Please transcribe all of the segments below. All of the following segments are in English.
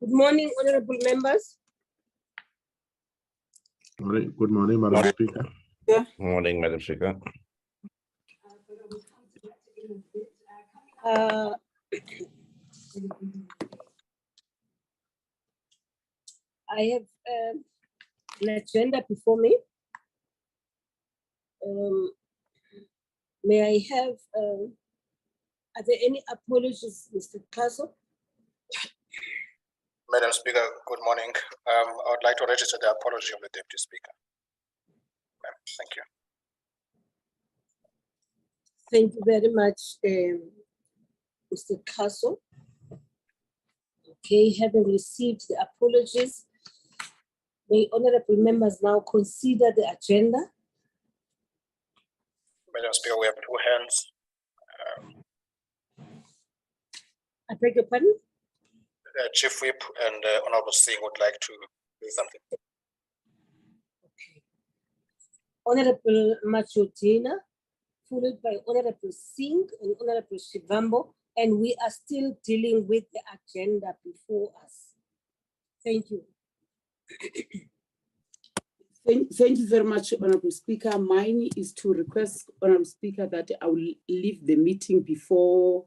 Good morning, honorable members. Good morning, Madam Speaker. Good morning, Madam Speaker. I have an agenda before me. May I have, are there any apologies, Mr. Castle? Madam Speaker, good morning. I would like to register the apology of the Deputy Speaker. Thank you. Thank you very much, Mr. Castle. Okay, having received the apologies, may honorable members now consider the agenda. Madam Speaker, we have two hands. I beg your pardon? Chief Whip and Honorable Singh would like to do something. Okay. Honorable Machotina, followed by Honorable Singh and Honorable Shivambo, and we are still dealing with the agenda before us. Thank you. Thank you very much, Honorable Speaker. Mine is to request, Honorable Speaker, that I will leave the meeting before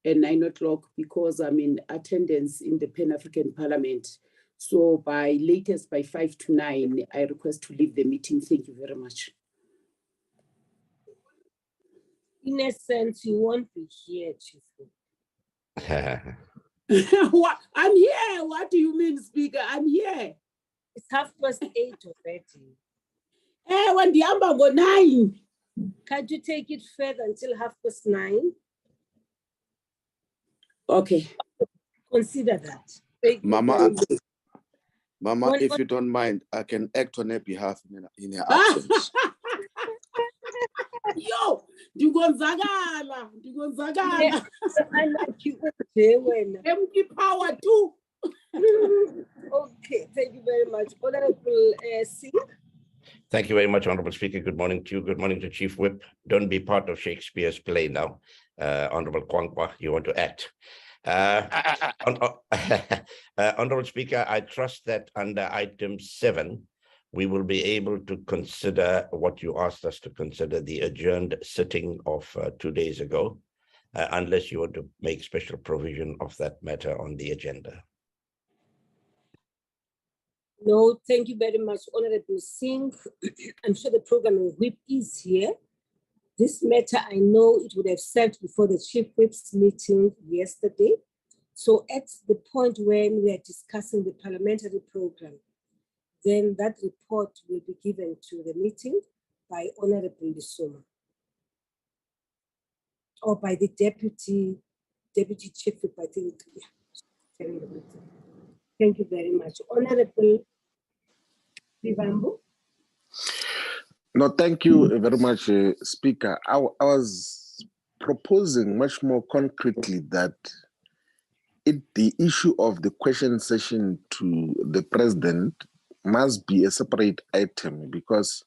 9 o'clock because I'm in attendance in the Pan-African Parliament. So by latest by 5 to 9, I request to leave the meeting. Thank you very much. In a sense, you won't be here, Chief. What? I'm here. What do you mean, Speaker? I'm here. It's 8:30 already. Hey, when the amber go 9. Can't you take it further until 9:30? Okay. Consider that. Thank you. Mama, if you don't mind, I can act on her behalf in her absence. Yo, you go Zagala. Yeah, I like you, MP power too. Okay, thank you very much. Honorable Singh. Thank you very much, Honorable Speaker. Good morning to you. Good morning to Chief Whip. Don't be part of Shakespeare's play now. Honorable Kwankwa, you want to act. Honorable Speaker, I trust that under item 7, we will be able to consider what you asked us to consider, the adjourned sitting of 2 days ago, unless you want to make special provision of that matter on the agenda. No, thank you very much, Honorable Singh. I'm sure the programming whip is here. This matter, I know it would have served before the Chief Whip's meeting yesterday. So at the point when we are discussing the parliamentary program, then that report will be given to the meeting by Honorable Lisoma or by the Deputy Chief Whip, I think. Yeah. Thank you very much. Honorable Vivambo. No, thank you very much, Speaker. I was proposing much more concretely that the issue of the question session to the President must be a separate item because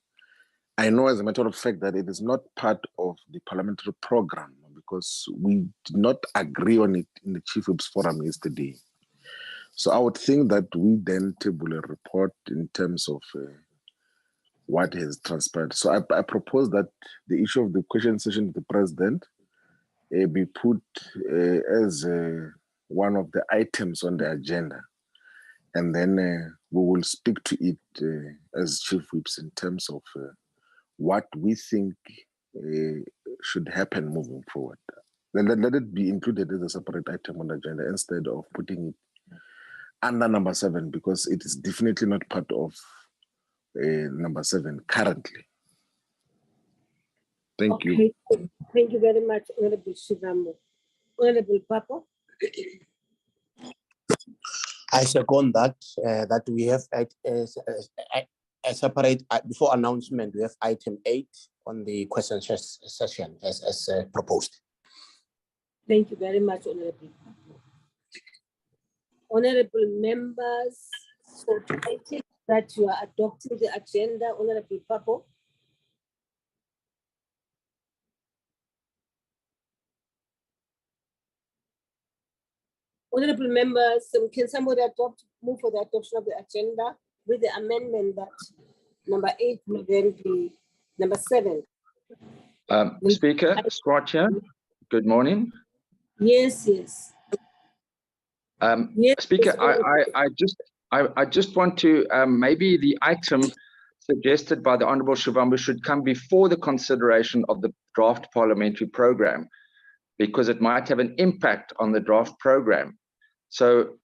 I know as a matter of fact that it is not part of the parliamentary program because we did not agree on it in the Chief Whip's forum yesterday. So I would think that we then table a report in terms of what has transpired. So I propose that the issue of the question session to the President be put as one of the items on the agenda. And then we will speak to it as Chief Whips in terms of what we think should happen moving forward. Then let it be included as a separate item on the agenda instead of putting it under number 7 because it is definitely not part of number 7 currently. Thank you. Thank you very much, Honorable Shivambo. Honorable Papa. I second that, that we have a separate, before announcement, we have item 8 on the question session as proposed. Thank you very much, Honorable Papa. Honorable members, so I take that you are adopting the agenda, Honorable Papa. Honorable members, can somebody move for the adoption of the agenda with the amendment that number 8 will then be number 7? Speaker, Swatcha, good morning. Yes. Yes. Speaker, I just want to maybe the item suggested by the Honourable Shivambu should come before the consideration of the draft parliamentary program, because it might have an impact on the draft program. So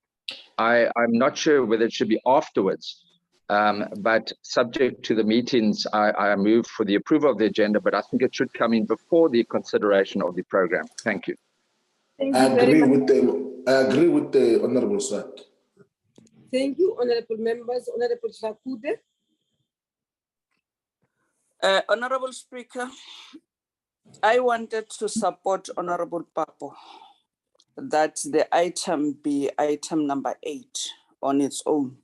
I'm not sure whether it should be afterwards, but subject to the meetings, I move for the approval of the agenda, but I think it should come in before the consideration of the program. Thank you. Thank you very much. I agree with the Honorable Swat. Thank you, honorable members. Honorable Shakude. Honorable Speaker, I wanted to support Honorable Papo that the item be item number 8 on its own.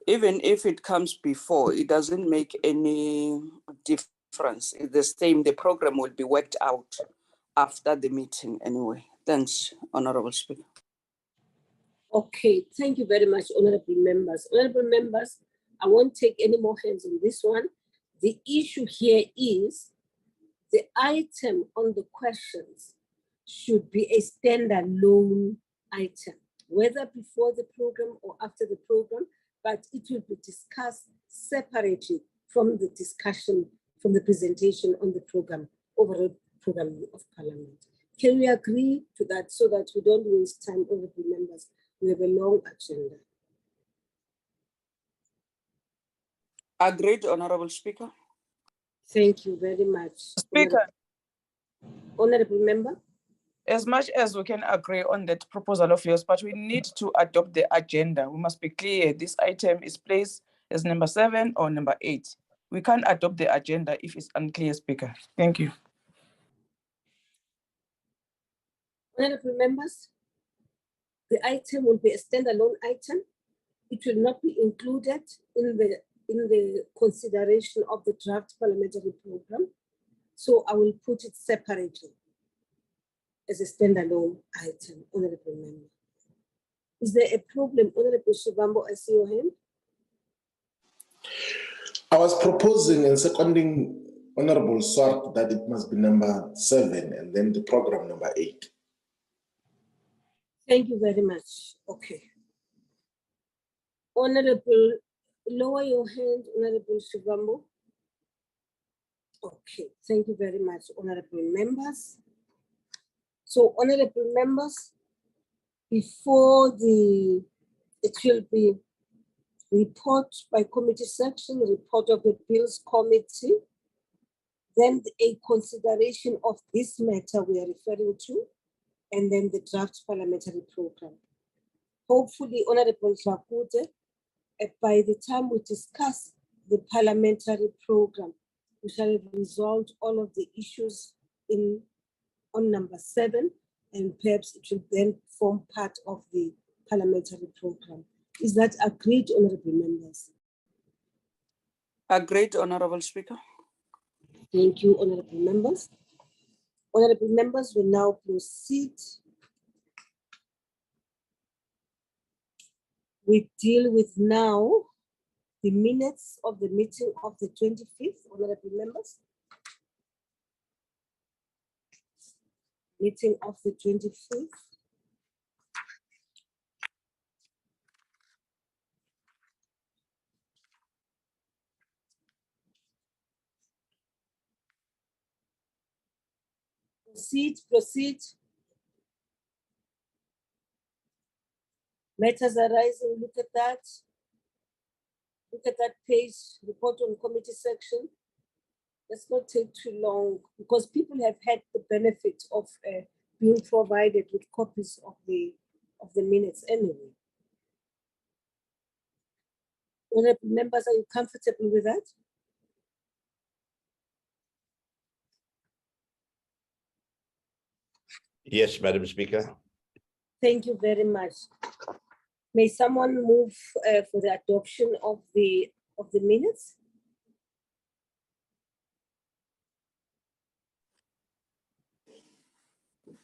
Even if it comes before, it doesn't make any difference. It's the same, the program will be worked out after the meeting anyway. Thanks, Honorable Speaker. Okay, thank you very much, honorable members. Honorable members, I won't take any more hands on this one. The issue here is the item on the questions should be a standalone item, whether before the program or after the program, but it will be discussed separately from the discussion, from the presentation on the program, overall program of Parliament. Can we agree to that so that we don't waste time, honorable members? We have a long agenda. Agreed, Honorable Speaker. Thank you very much. Speaker, Honorable member. as much as we can agree on that proposal of yours, but we need to adopt the agenda. We must be clear. This item is placed as number 7 or number 8. We can't adopt the agenda if it's unclear, Speaker. Thank you. Honorable members, the item will be a standalone item. It will not be included in the consideration of the draft parliamentary program. So I will put it separately as a standalone item, honorable member. Is there a problem, Honorable Shivambu? I see your hand. I was proposing and seconding Honorable Swat that it must be number 7 and then the program number 8. Thank you very much. Okay. Honorable, lower your hand, Honorable Shivambu. Okay, thank you very much, honorable members. So, honorable members, before it will be report by committee section, report of the bills committee, then a consideration of this matter we are referring to, and then the draft parliamentary program. Hopefully, Honorable Shakude, by the time we discuss the parliamentary program, we shall have resolved all of the issues on number 7, and perhaps it will then form part of the parliamentary program. Is that agreed, honorable members? Agreed, Honorable Speaker. Thank you, honorable members. Honorable members, we now proceed. We deal with now the minutes of the meeting of the 25th, honorable members. Meeting of the 25th. Proceed. Matters arising, look at that. Look at that page, report on committee section. Let's not take too long because people have had the benefit of being provided with copies of the minutes anyway. Honorable members, are you comfortable with that? Yes, Madam Speaker. Thank you very much. May someone move for the adoption of the minutes?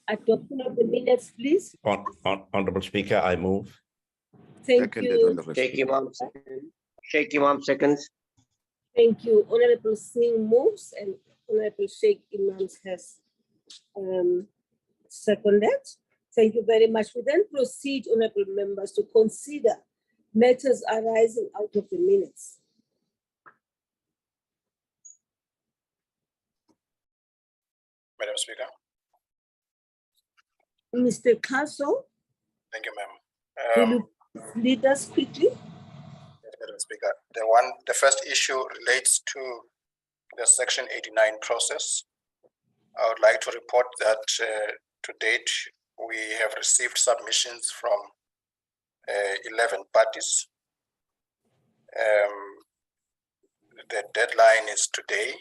Adoption of the minutes, please. Honorable Speaker, I move. Thank Seconded, you. Honorable Sheikh Speaker. Imam second. Sheikh Imam seconds. Thank you. Honorable Singh moves and Honorable Sheikh Imam has seconded. Thank you very much. We then proceed, honorable members, to consider matters arising out of the minutes. Madam Speaker. Mr. Castle, Thank you, ma'am. will you lead us quickly? Madam Speaker, the first issue relates to the Section 89 process. I would like to report that to date, we have received submissions from 11 parties. The deadline is today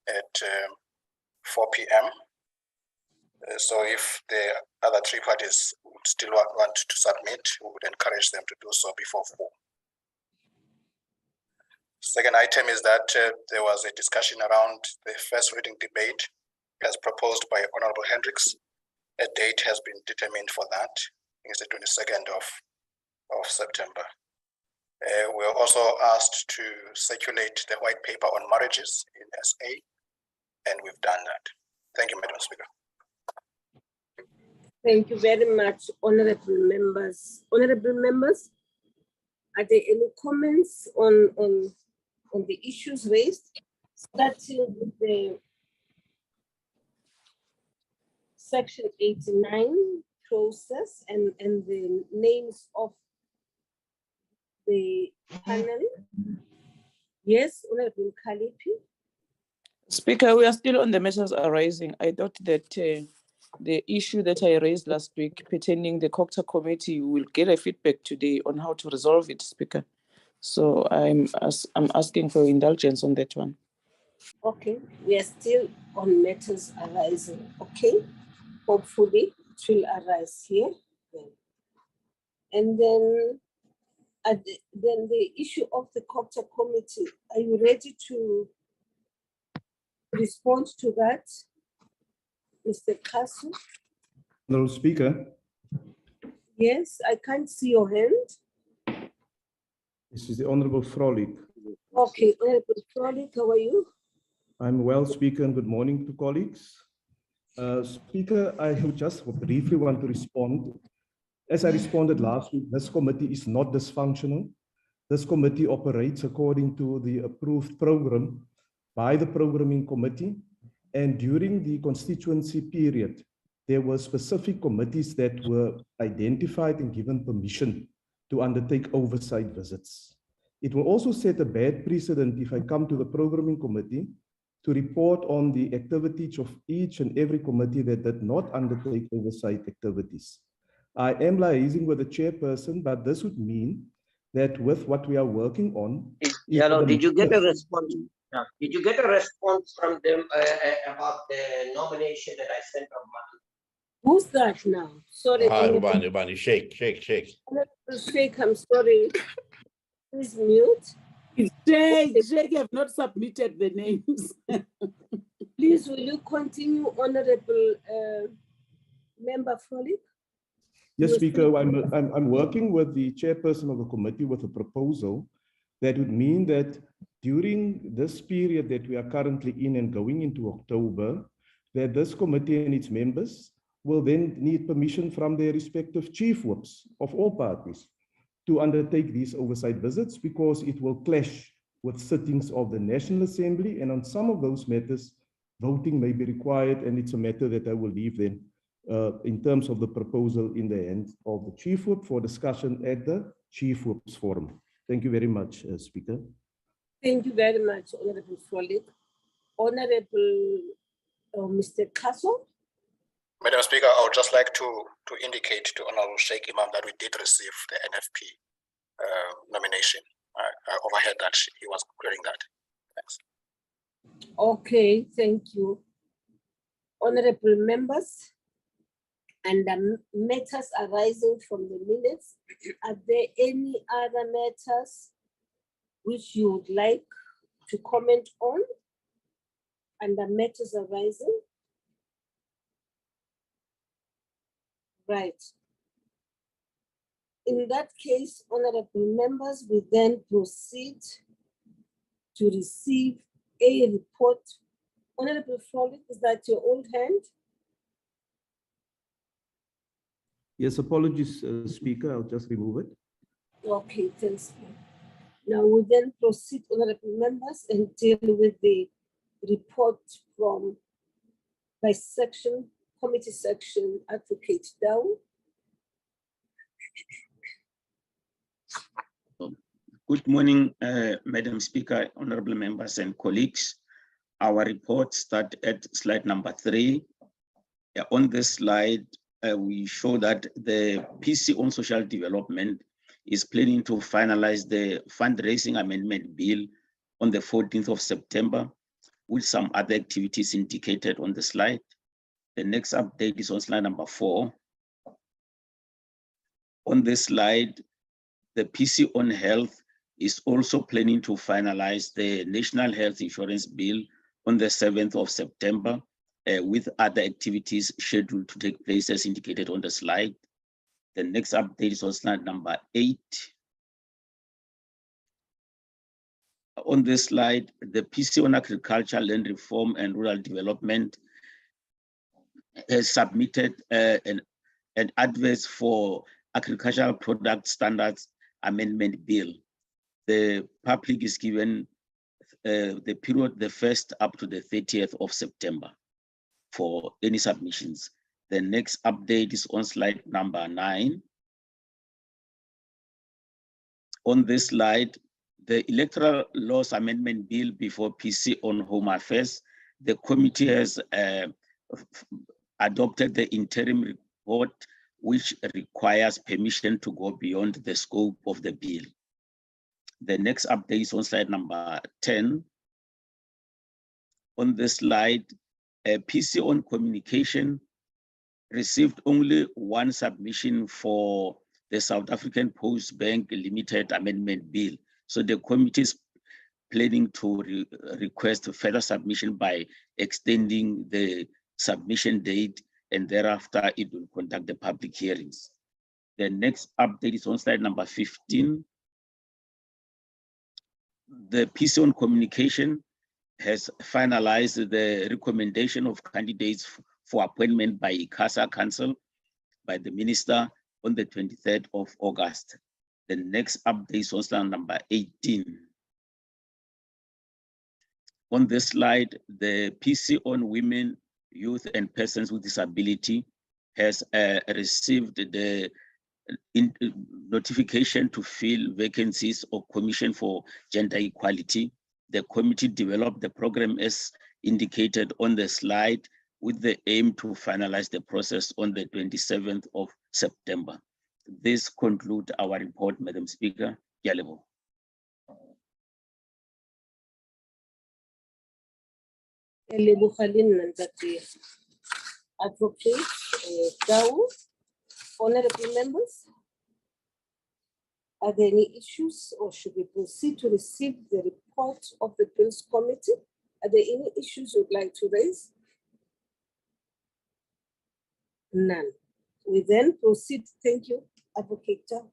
at 4 p.m. So if the other 3 parties would still want to submit, we would encourage them to do so before 4. Second item is that there was a discussion around the first reading debate as proposed by Honorable Hendricks. A date has been determined for that. I think it's the 22nd of September. We are also asked to circulate the white paper on marriages in SA, and we've done that. Thank you, Madam Speaker. Thank you very much, honorable members. Honorable members, are there any comments on the issues raised, starting with the Section 89 process and the names of the panel? Yes, Honorable Kalipi. Speaker, we are still on the matters arising. I thought that the issue that I raised last week pertaining the COCTA committee will get a feedback today on how to resolve it, Speaker. So I'm asking for indulgence on that one. Okay, we are still on matters arising. Okay, hopefully it will arise here. And then the issue of the COCTA committee, are you ready to respond to that, Mr. Castle? Honorable Speaker. Yes, I can't see your hand. This is the Honorable Frolic. Okay, Honorable Frolic, how are you? I'm well, Speaker, and good morning to colleagues. Speaker, I just briefly want to respond. As I responded last week, this committee is not dysfunctional. This committee operates according to the approved program by the programming committee. And during the constituency period, there were specific committees that were identified and given permission to undertake oversight visits. It will also set a bad precedent if I come to the programming committee to report on the activities of each and every committee that did not undertake oversight activities. I am liaising with the chairperson, but this would mean that with what we are working on... Did you get a response? Did you get a response from them about the nomination that I sent on Monday? Who's that now? Sorry. Rubani, Sheikh. Sheikh, I'm sorry. Please mute. Sheikh have not submitted the names. Please, will you continue, Honorable Member Frolic? Yes, Speaker, I'm working with the chairperson of the committee with a proposal that would mean that during this period that we are currently in and going into October, that this committee and its members will then need permission from their respective chief whips of all parties to undertake these oversight visits, because it will clash with sittings of the National Assembly, and on some of those matters, voting may be required, and it's a matter that I will leave then in terms of the proposal in the hands of the chief whip for discussion at the chief whips forum. Thank you very much, Speaker. Thank you very much, Honorable Frolic. Honorable Mr. Castle. Madam Speaker, I would just like to indicate to Honorable Sheikh Imam that we did receive the NFP nomination. I overheard that he was clearing that. Thanks. Okay, thank you. Honorable members, and the matters arising from the minutes, are there any other matters which you would like to comment on and the matters arising? Right. In that case, honorable members, we then proceed to receive a report. Honorable Frolic, is that your old hand? Yes, apologies, Speaker. I'll just remove it. Okay, thanks. Now we then proceed, honorable members, and deal with the report from by section, committee section, Advocate Dow. Good morning, Madam Speaker, honorable members and colleagues. Our report starts at slide number 3. On this slide, we show that the PC on social development is planning to finalize the fundraising amendment bill on the 14th of September, with some other activities indicated on the slide. The next update is on slide number 4. On this slide, the PC on health is also planning to finalize the National Health Insurance Bill on the 7th of September, with other activities scheduled to take place as indicated on the slide. The next update is on slide number 8. On this slide, the PC on agriculture, land reform and rural development has submitted an adverse for agricultural product standards amendment bill. The public is given the period the 1st up to the 30th of September for any submissions. The next update is on slide number 9. On this slide, the electoral laws amendment bill before PC on home affairs, the committee has adopted the interim report, which requires permission to go beyond the scope of the bill. The next update is on slide number 10. On this slide, PC on communication received only one submission for the South African Post Bank Limited Amendment Bill. So the committee is planning to request further submission by extending the submission date, and thereafter it will conduct the public hearings. The next update is on slide number 15. The PC on communication has finalized the recommendation of candidates for appointment by ICASA Council by the minister on the 23rd of August. The next update is on slide number 18. On this slide, the PC on women, youth, and persons with disability has received the notification to fill vacancies of Commission for Gender Equality. The committee developed the program as indicated on the slide with the aim to finalize the process on the 27th of September. This concludes our report, Madam Speaker. Yalebo. Advocate Dow, honorable members, are there any issues, or should we proceed to receive the report of the Bills Committee? Are there any issues you'd like to raise? None. We then proceed, thank you, Advocate Dow.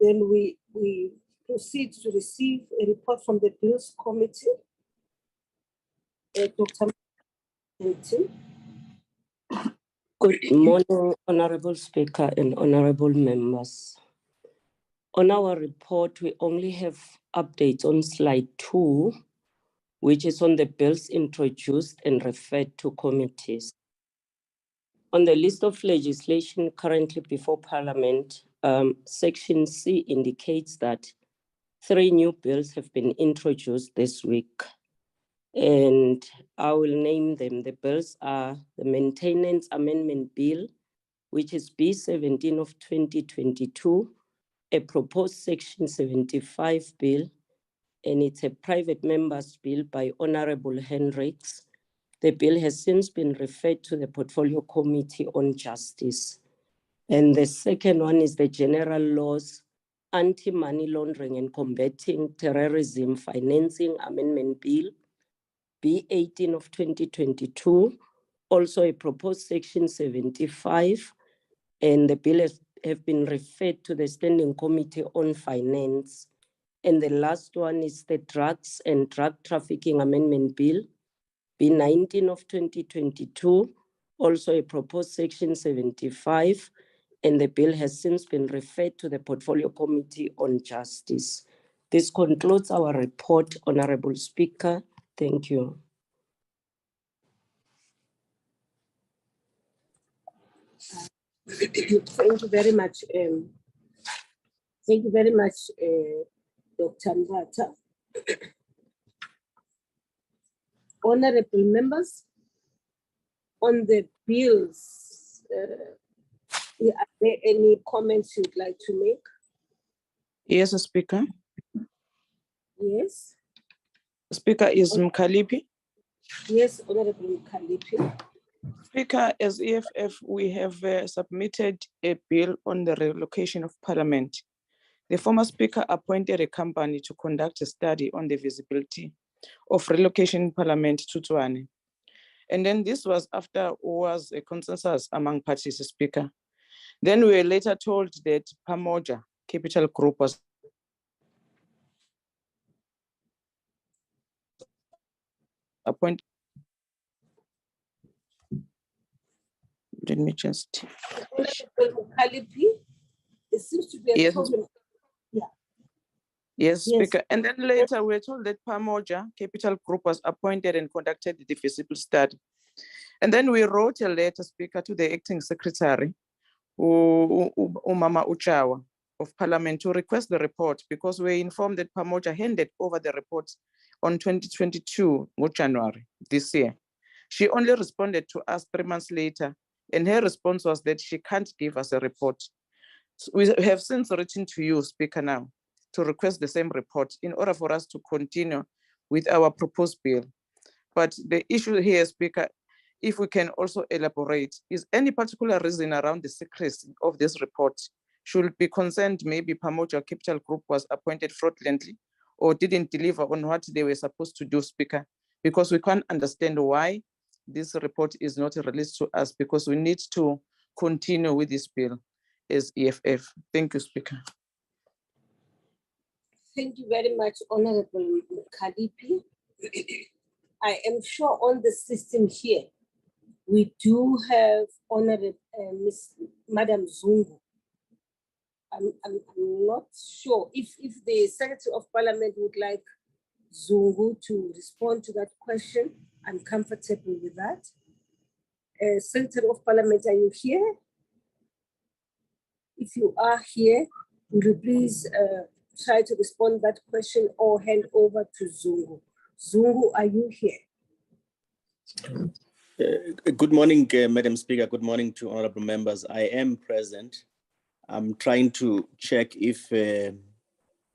Then we proceed to receive a report from the Bills Committee. Dr. Martin. Good morning, Honorable Speaker and honorable members. On our report, we only have updates on slide 2, which is on the bills introduced and referred to committees. On the list of legislation currently before Parliament, Section C indicates that 3 new bills have been introduced this week. And I will name them. The bills are the Maintenance Amendment Bill, which is B17 of 2022, a proposed Section 75 bill, and it's a private member's bill by Honorable Hendricks. The bill has since been referred to the Portfolio Committee on Justice. And the second one is the General Laws Anti-Money Laundering and Combating Terrorism Financing Amendment Bill, B18 of 2022, also a proposed Section 75, and the bill have been referred to the Standing Committee on Finance. And the last one is the Drugs and Drug Trafficking Amendment Bill, B19 of 2022, also a proposed Section 75, and the bill has since been referred to the Portfolio Committee on Justice. This concludes our report, Honorable Speaker. Thank you. Thank you very much. Thank you very much, Dr. Mbata. Honorable members, on the bills, are there any comments you'd like to make? Yes, Speaker. Yes. Speaker is Mkalipi. Yes, Honorable Mkalipi. Speaker, as EFF, we have submitted a bill on the relocation of Parliament. The former Speaker appointed a company to conduct a study on the visibility of relocation Parliament to Tshwane. And then this was after was a consensus among parties, Speaker. Then we were later told that Pamoja Capital Group was appointed. Let me just. Mkalipi, it seems to be a problem. Yeah. Yes, Speaker. And then later we were told that Pamoja Capital Group was appointed and conducted the feasibility study. And then we wrote a letter, Speaker, to the acting secretary, Umama Uchawa of Parliament, to request the report, because we were informed that Pamoja handed over the report on 2022, January this year. She only responded to us 3 months later, and her response was that she can't give us a report. So we have since written to you, Speaker, now to request the same report in order for us to continue with our proposed bill. But the issue here, Speaker, if we can also elaborate, is any particular reason around the secrecy of this report? Should be concerned maybe Pamoja Capital Group was appointed fraudulently or didn't deliver on what they were supposed to do, Speaker? Because we can't understand why this report is not released to us, because we need to continue with this bill as EFF. Thank you, Speaker. Thank you very much, Honorable Mkalipi. I am sure on the system here, we do have Honorable Madam Zungu. I'm not sure if the Secretary of Parliament would like Zungu to respond to that question. I'm comfortable with that. Secretary of Parliament, are you here? If you are here, would you please try to respond to that question or hand over to Zungu? Zungu, are you here? Good morning, Madam Speaker. Good morning to honorable members. I am present. I'm trying to check if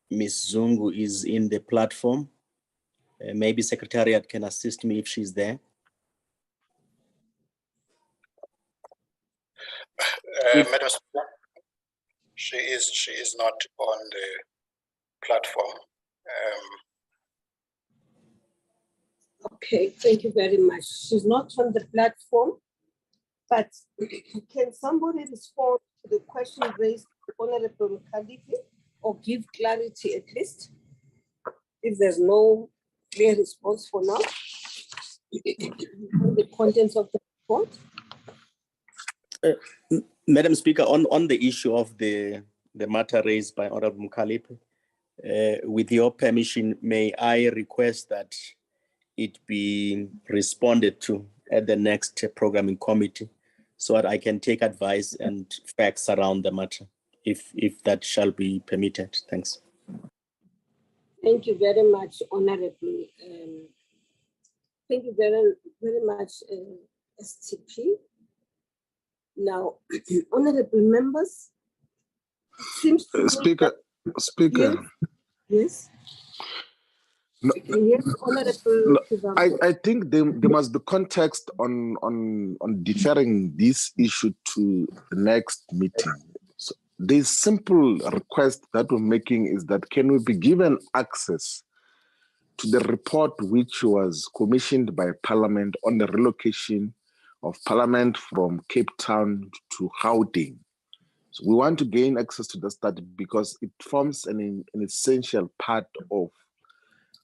Ms. Zungu is in the platform. Maybe Secretariat can assist me if she's there. Madam Speaker, she is not on the platform. Okay, thank you very much. She's not on the platform, but can somebody respond to the question raised by Honorable Mkalipi or give clarity at least? If there's no clear response for now, on the contents of the report. Madam Speaker, on the issue of the matter raised by Honorable Mkalipi, with your permission, may I request that it be responded to at the next programming committee so that I can take advice and facts around the matter, if that shall be permitted. Thanks. Thank you very much, Honorable. Thank you very much, STP. Now, honorable members, it seems to Speaker. Yes. No, yes, Honorable. no, I think there must be context on deferring this issue to the next meeting. So the simple request that we're making is that can we be given access to the report which was commissioned by Parliament on the relocation of Parliament from Cape Town to Gauteng? So we want to gain access to the study because it forms an essential part of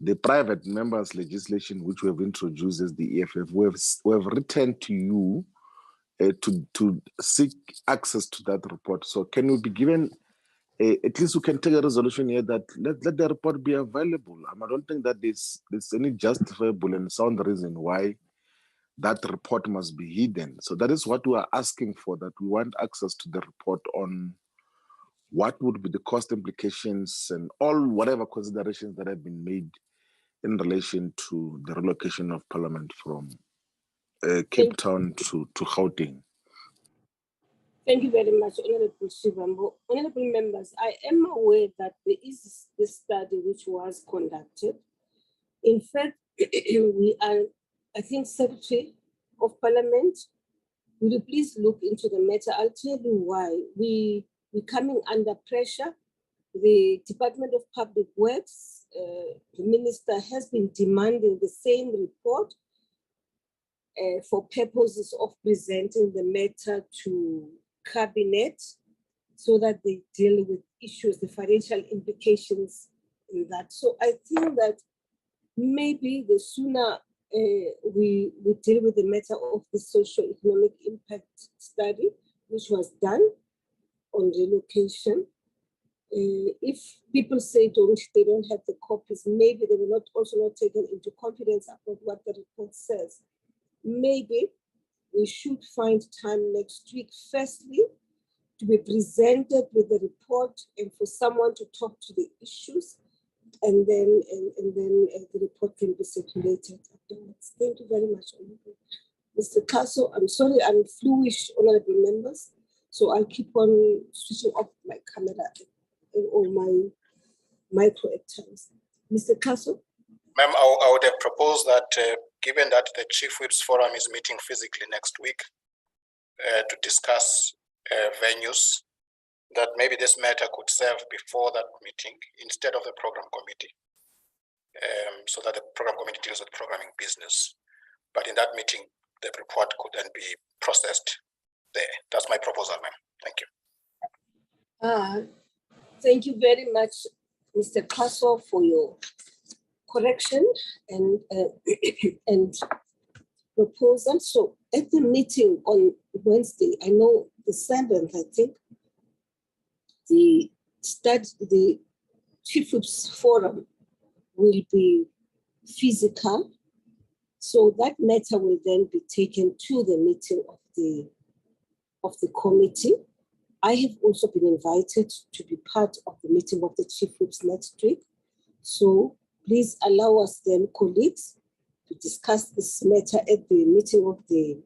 the private members legislation which we have introduced as the EFF. We have written to you to seek access to that report. So can we be given, at least we can take a resolution here that let the report be available. I don't think that there's any justifiable and sound reason why that report must be hidden. So that is what we are asking for, that we want access to the report on what would be the cost implications and all whatever considerations that have been made in relation to the relocation of Parliament from Cape Town to Gauteng. Thank you very much, Honorable Shivambu. Honorable members, I am aware that there is this study which was conducted. In fact, we are, I think, Secretary of Parliament, will you please look into the matter? I'll tell you why. We're coming under pressure. The Department of Public Works, the Minister has been demanding the same report for purposes of presenting the matter to Cabinet so that they deal with issues, the financial implications in that. So I think that maybe the sooner we deal with the matter of the socio-economic impact study, which was done on relocation. If people say they don't have the copies, maybe they will not also not taken into confidence about what the report says. Maybe we should find time next week, firstly, to be presented with the report and for someone to talk to the issues, and then the report can be circulated afterwards. Thank you very much, Honorable. Mr. Castle, I'm sorry, I'm fluish, honorable members, so I'll keep on switching off my camera or my micro at times. Mr. Castle? Ma'am, I would have proposed that given that the Chief Whips Forum is meeting physically next week to discuss venues, that maybe this matter could serve before that meeting instead of the program committee, so that the program committee deals with programming business. But in that meeting, the report could then be processed there. That's my proposal, ma'am. Thank you. Thank you very much, Mr. Castle, for your correction and proposal. So at the meeting on Wednesday, I know the 7th, I think, the Chief Whips Forum will be physical. So that matter will then be taken to the meeting of the committee. I have also been invited to be part of the meeting of the Chief Whips next week. So please allow us then, colleagues, to discuss this matter at the meeting of the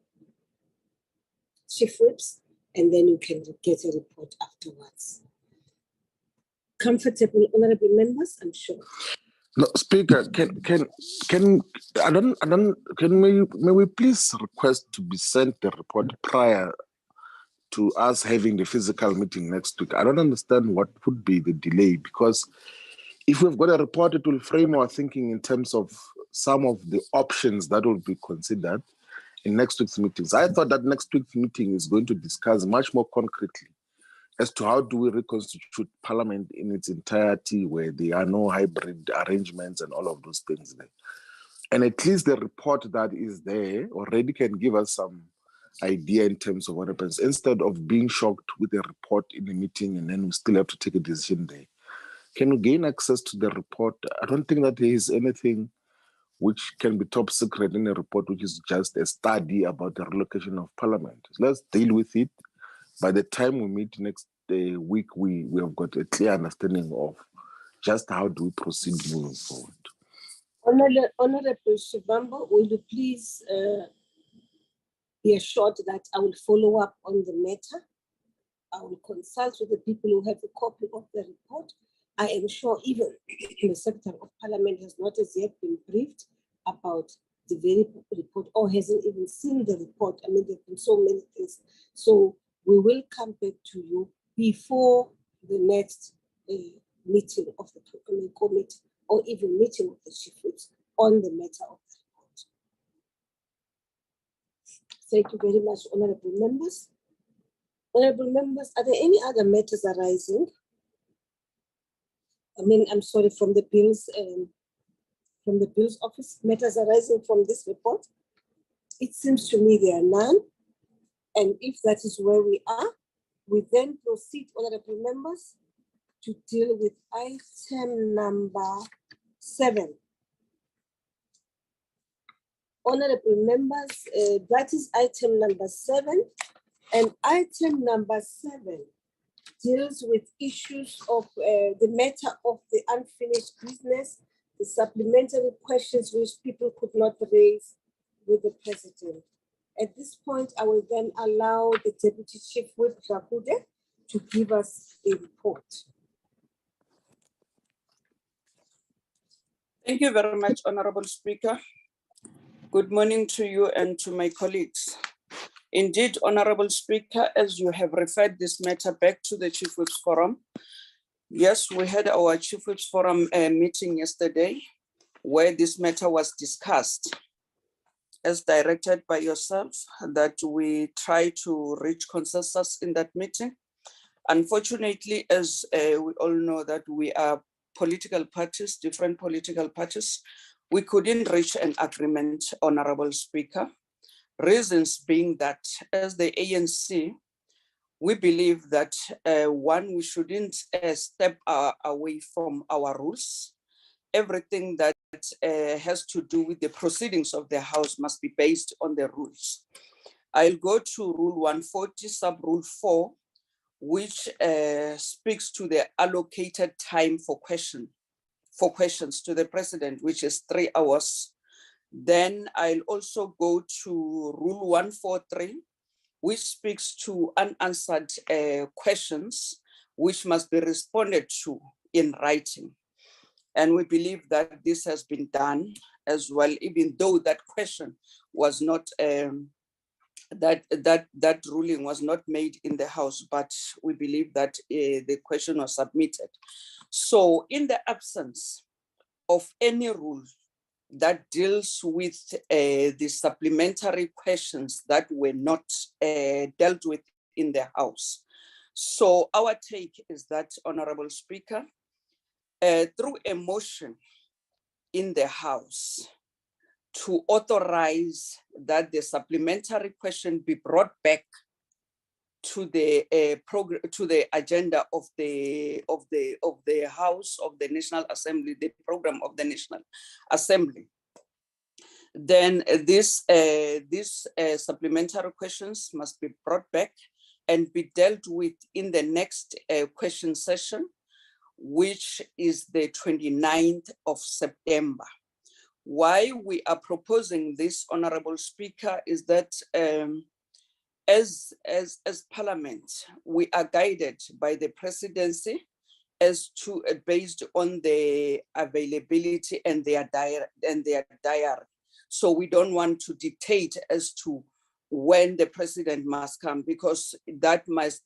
Chief Whips, and then you can get a report afterwards. Comfortable, honorable members, I'm sure. No, Speaker, may we please request to be sent the report prior to us having the physical meeting next week? I don't understand what would be the delay, because if we've got a report, it will frame our thinking in terms of some of the options that will be considered in next week's meetings. I thought that next week's meeting is going to discuss much more concretely as to how do we reconstitute Parliament in its entirety, where there are no hybrid arrangements and all of those things there. And at least the report that is there already can give us some idea in terms of what happens, instead of being shocked with a report in the meeting and then we still have to take a decision there. Can we gain access to the report? I don't think that there is anything which can be top secret in a report, which is just a study about the relocation of Parliament. Let's deal with it. By the time we meet next week, we have got a clear understanding of just how do we proceed moving forward. Honorable Shivambu, will you please be assured that I will follow up on the matter? I will consult with the people who have a copy of the report. I am sure even the Secretary of Parliament has not as yet been briefed about the very report or hasn't even seen the report. I mean, there have been so many things. So we will come back to you before the next meeting of the procurement committee or even meeting of the Chief Whips on the matter of the report. Thank you very much, honorable members. Honorable members, are there any other matters arising? I'm sorry, from the bills office, matters arising from this report? It seems to me there are none. And if that is where we are, we then proceed, honorable members, to deal with item number 7. Honorable members, that is item number 7. And item number 7 deals with issues of the matter of the unfinished business, the supplementary questions which people could not raise with the president. At this point, I will then allow the Deputy Chief Whip Jakude to give us a report. Thank you very much, Honorable Speaker. Good morning to you and to my colleagues. Indeed, Honorable Speaker, as you have referred this matter back to the Chief Whip's Forum, yes, we had our Chief Whip's Forum meeting yesterday where this matter was discussed, as directed by yourself, that we try to reach consensus in that meeting. Unfortunately, as we all know that we are political parties, different political parties, we couldn't reach an agreement, Honorable Speaker. Reasons being that as the ANC, we believe that one, we shouldn't step away from our rules. Everything that has to do with the proceedings of the House must be based on the rules. I'll go to Rule 140, Sub-Rule 4, which speaks to the allocated time for questions to the President, which is 3 hours. Then I'll also go to Rule 143, which speaks to unanswered questions, which must be responded to in writing. And we believe that this has been done as well, even though that question was not, that ruling was not made in the House, but we believe that the question was submitted. So in the absence of any rule that deals with the supplementary questions that were not dealt with in the House. So our take is that, Honorable Speaker, through a motion in the House to authorize that the supplementary question be brought back to the to the agenda of the House of the National Assembly, the program of the National Assembly, then this supplementary questions must be brought back and be dealt with in the next question session, which is the 29th of September. Why we are proposing this, Honorable Speaker, is that as Parliament, we are guided by the Presidency as to based on the availability and their diary. So we don't want to dictate as to when the President must come, because that might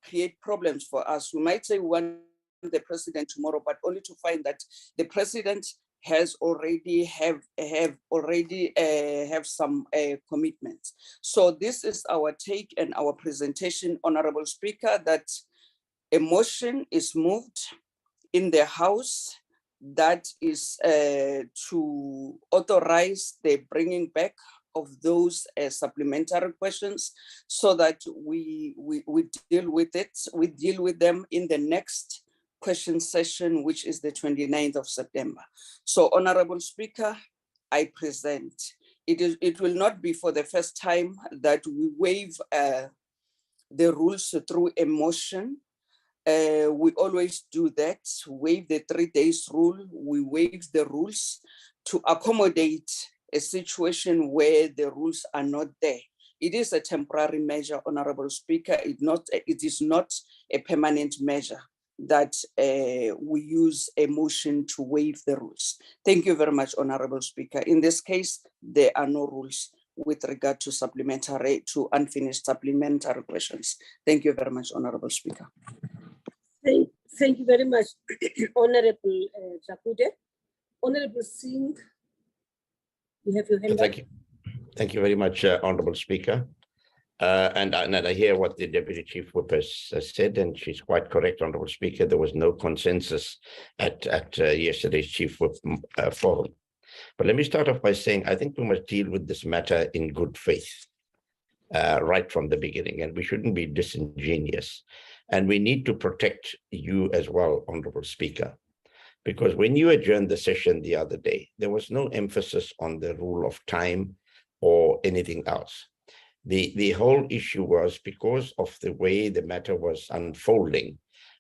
create problems for us. We might say we want the President tomorrow, but only to find that the President has already have some commitments. So this is our take and our presentation, Honorable Speaker, that a motion is moved in the House that is to authorize the bringing back of those supplementary questions, so that we deal with it. We deal with them in the next question session, which is the 29th of September. So, Honorable Speaker, I present. It will not be for the first time that we waive the rules through a motion. We always do that, waive the 3 days rule. We waive the rules to accommodate a situation where the rules are not there. It is a temporary measure, Honorable Speaker. It is not a permanent measure that we use a motion to waive the rules. Thank you very much, Honorable Speaker. In this case, there are no rules with regard to unfinished supplementary questions. Thank you very much, Honorable Speaker. Thank you very much, Honorable Jakude. Honorable Singh, you have your hand up. Thank you very much, Honorable Speaker. And I hear what the Deputy Chief Whip has said, and she's quite correct, Honourable Speaker. There was no consensus at yesterday's Chief Whip forum. But let me start off by saying I think we must deal with this matter in good faith right from the beginning, and we shouldn't be disingenuous. And we need to protect you as well, Honourable Speaker, because when you adjourned the session the other day, there was no emphasis on the rule of time or anything else. The whole issue was because of the way the matter was unfolding.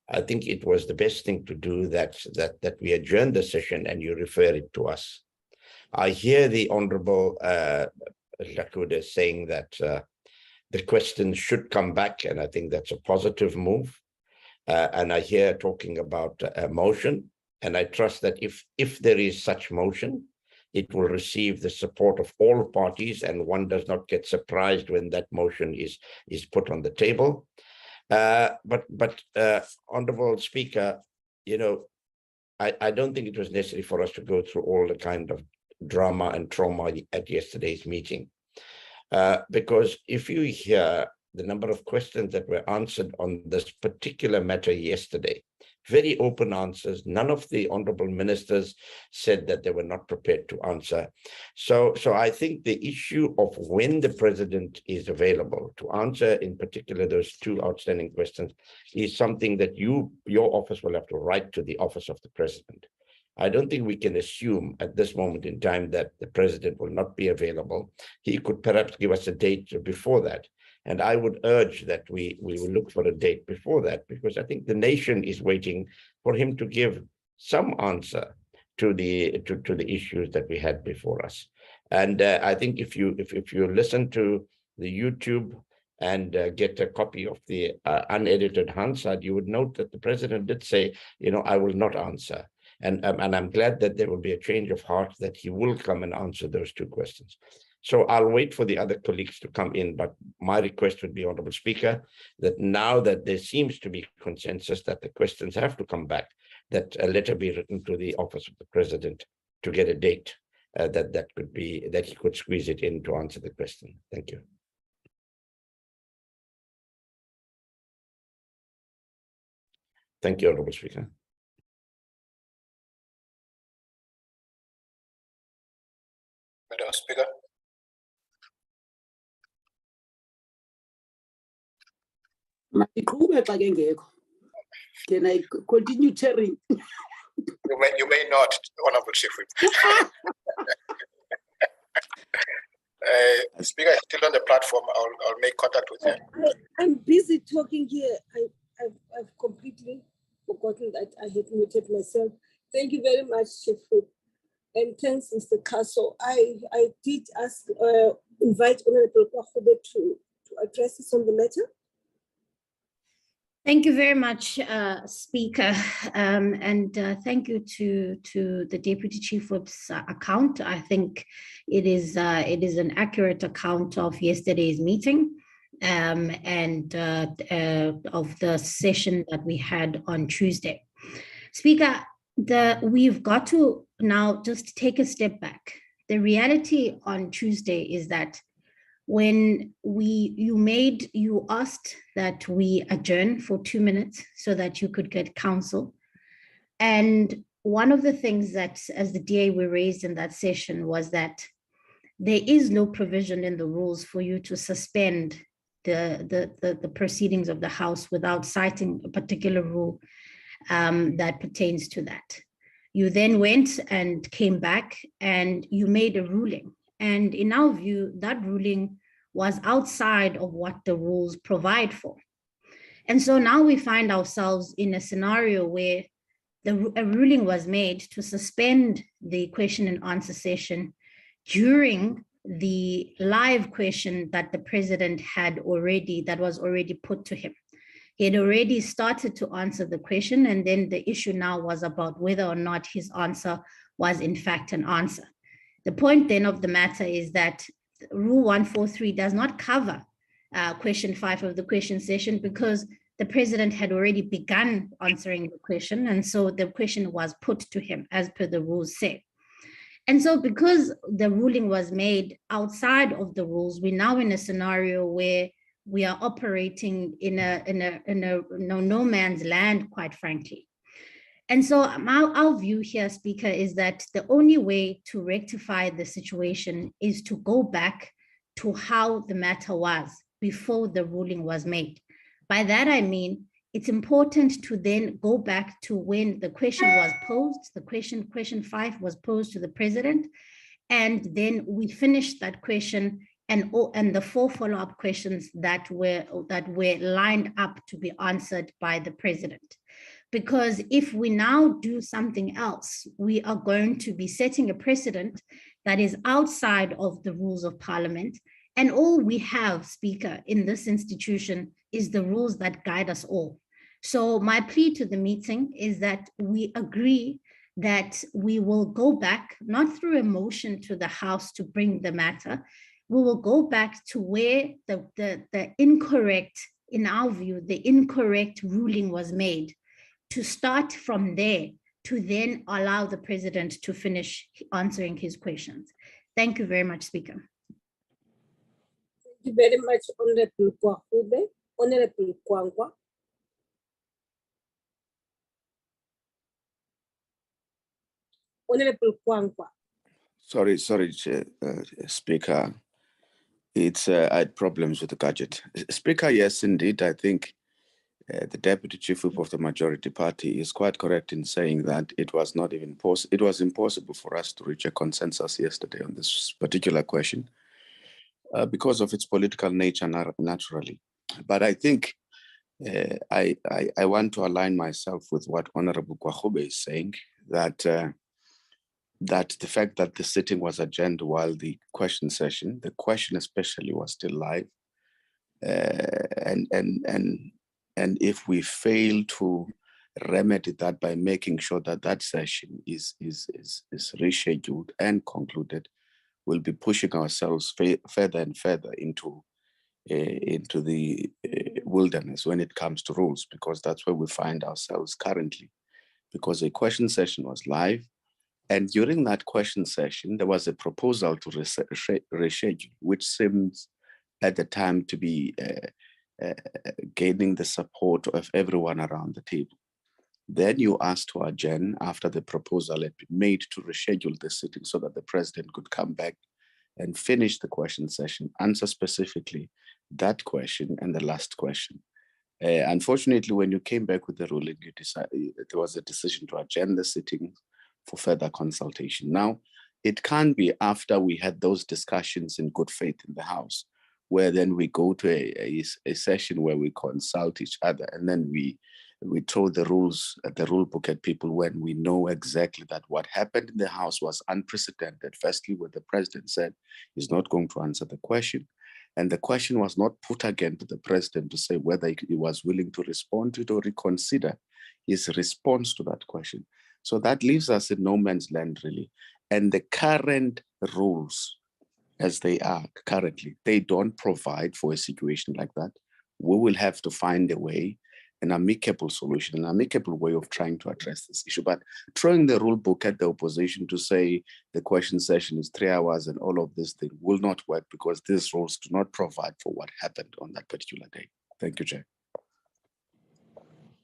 I think it was the best thing to do that we adjourn the session and you refer it to us. I hear the Honorable Lakuda saying that the questions should come back, and I think that's a positive move. And I hear talking about a motion, and I trust that if there is such motion, it will receive the support of all parties, and one does not get surprised when that motion is put on the table. But Honorable Speaker, you know, I don't think it was necessary for us to go through all the kind of drama and trauma at yesterday's meeting. Because if you hear the number of questions that were answered on this particular matter yesterday, very open answers. None of the honorable ministers said that they were not prepared to answer. So I think the issue of when the president is available to answer, in particular, those two outstanding questions, is something that your office will have to write to the office of the president. I don't think we can assume at this moment in time that the president will not be available. He could perhaps give us a date before that. And I would urge that we will look for a date before that, because I think the nation is waiting for him to give some answer to the issues that we had before us. And I think if you listen to the YouTube and get a copy of the unedited Hansard, you would note that the president did say, you know, I will not answer. And I'm glad that there will be a change of heart, that he will come and answer those two questions. So I'll wait for the other colleagues to come in, but my request would be, Honourable Speaker, that now that there seems to be consensus that the questions have to come back, that a letter be written to the office of the president to get a date that he could squeeze it in to answer the question. Thank you. Thank you, Honourable Speaker. Madam Speaker. Can I continue chairing? You may not, Honorable Chief Whip. Speaker is still on the platform. I'll make contact with you. I'm busy talking here. I've completely forgotten that I had muted myself. Thank you very much, Chief Whip. And thanks, Mr. Castle. I did ask, invite Honorable Kwahube to address us on the matter. Thank you very much, Speaker, and thank you to the Deputy Chief Whip's account. I think it is an accurate account of yesterday's meeting and of the session that we had on Tuesday. Speaker, we've got to now just take a step back. The reality on Tuesday is that when you asked that we adjourn for 2 minutes so that you could get counsel. And one of the things that, as the DA we raised in that session, was that there is no provision in the rules for you to suspend the proceedings of the House without citing a particular rule that pertains to that. You then went and came back and you made a ruling. And in our view, that ruling was outside of what the rules provide for. And so now we find ourselves in a scenario where a ruling was made to suspend the question and answer session during the live question that the president that was already put to him. He had already started to answer the question, and then the issue now was about whether or not his answer was in fact an answer. The point then of the matter is that Rule 143 does not cover question 5 of the question session, because the president had already begun answering the question, and so the question was put to him as per the rules say. And so because the ruling was made outside of the rules, we're now in a scenario where we are operating in a no man's land, quite frankly. And so our view here, Speaker, is that the only way to rectify the situation is to go back to how the matter was before the ruling was made. By that, I mean, it's important to then go back to when the question was posed, the question 5 was posed to the president, and then we finished that question and the 4 follow-up questions that were lined up to be answered by the president. Because if we now do something else, we are going to be setting a precedent that is outside of the rules of parliament. And all we have, Speaker, in this institution is the rules that guide us all. So my plea to the meeting is that we agree that we will go back, not through a motion to the House to bring the matter, we will go back to where the incorrect, in our view, the incorrect ruling was made, to start from there, to then allow the president to finish answering his questions. Thank you very much, Speaker. Thank you very much, Honorable Kwahube. Honorable Kwangwa. Honorable Kwangwa. Sorry, Speaker. I had problems with the gadget. Speaker, yes, indeed. I think the Deputy Chief Whip of the majority party is quite correct in saying that it was not even possible. It was impossible for us to reach a consensus yesterday on this particular question because of its political nature, naturally. But I think I want to align myself with what Honorable Kwahube is saying, that that the fact that the sitting was adjourned while the question session, the question especially, was still live, and if we fail to remedy that by making sure that that session is rescheduled and concluded, we'll be pushing ourselves further and further into the wilderness when it comes to rules, because that's where we find ourselves currently, because a question session was live. And during that question session, there was a proposal to reschedule, which seems at the time to be gaining the support of everyone around the table. Then you asked to adjourn after the proposal had been made to reschedule the sitting so that the president could come back and finish the question session, answer specifically that question and the last question. Unfortunately, when you came back with the ruling, you decided there was a decision to adjourn the sitting for further consultation. Now, it can't be after we had those discussions in good faith in the House, where then we go to a session where we consult each other and then we throw the rules, the rule book at people when we know exactly that what happened in the House was unprecedented. Firstly, where the president said he's not going to answer the question. And the question was not put again to the president to say whether he was willing to respond to it or reconsider his response to that question. So that leaves us in no man's land, really. And the current rules, as they are currently, they don't provide for a situation like that. We will have to find a way, an amicable solution, an amicable way of trying to address this issue. But throwing the rule book at the opposition to say the question session is 3 hours and all of this thing will not work, because these rules do not provide for what happened on that particular day. Thank you, Chair.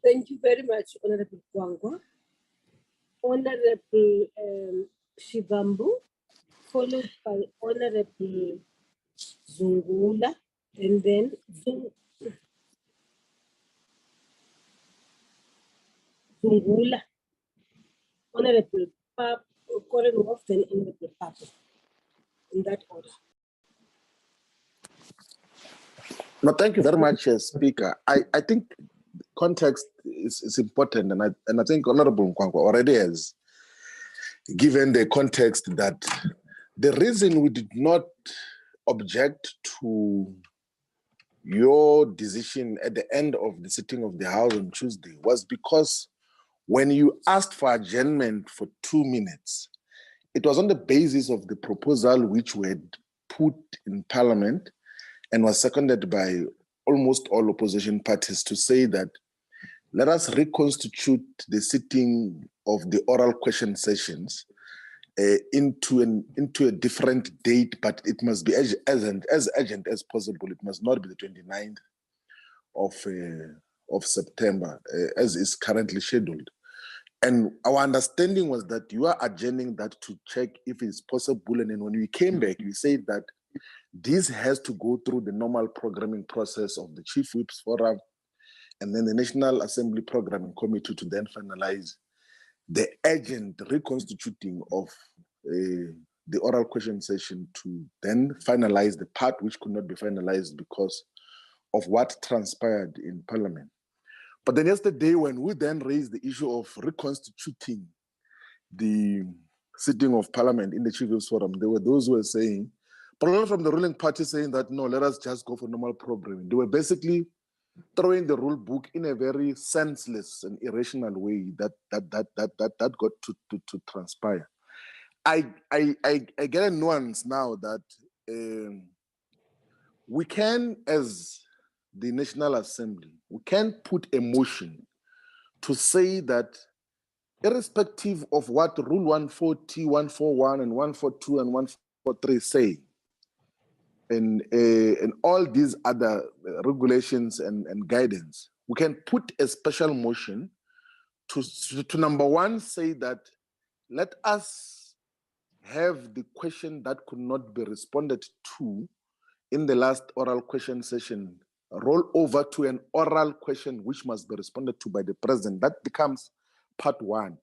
Thank you very much, Honorable Kwangwa. Honorable Shivambu, followed by Honorable Zungula, and then Zungula, Honorable Korenhoff, then Honorable Papa, in that order. No, thank you very much, Speaker. I think context is important, and I think Honorable Nkwangwa already has given the context that the reason we did not object to your decision at the end of the sitting of the House on Tuesday was because when you asked for adjournment for 2 minutes, it was on the basis of the proposal which we had put in Parliament and was seconded by almost all opposition parties to say that let us reconstitute the sitting of the oral question sessions into a different date, but it must be as urgent as possible. It must not be the 29th of September, as is currently scheduled. And our understanding was that you are adjourning that to check if it's possible. And then when we came back, we said that this has to go through the normal programming process of the Chief Whips Forum and then the National Assembly Programming Committee to then finalize the urgent reconstituting of the oral question session to then finalize the part which could not be finalized because of what transpired in Parliament. But then yesterday, when we then raised the issue of reconstituting the sitting of Parliament in the Chief Whips Forum, there were those who were saying, particularly from the ruling party, saying that no, let us just go for normal programming. They were basically throwing the rule book in a very senseless and irrational way that got to transpire. I get a nuance now that we can, as the National Assembly, we can put a motion to say that irrespective of what Rule 140, 141, and 142 and 143 say, and all these other regulations and guidance, we can put a special motion to number one, say that let us have the question that could not be responded to in the last oral question session roll over to an oral question which must be responded to by the president. That becomes part one.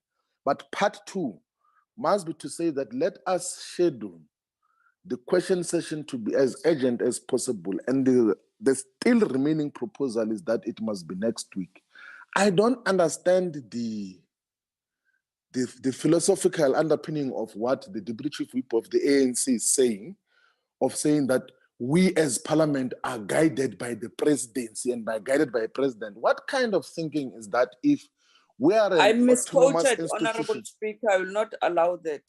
But part two must be to say that let us schedule the question session to be as urgent as possible. And the still remaining proposal is that it must be next week. I don't understand the philosophical underpinning of what the Deputy Chief Whip of the ANC is saying, of saying that we as Parliament are guided by the presidency and guided by a president. What kind of thinking is that if we are an I autonomous misquoted, institution? Honorable Speaker. I will not allow that.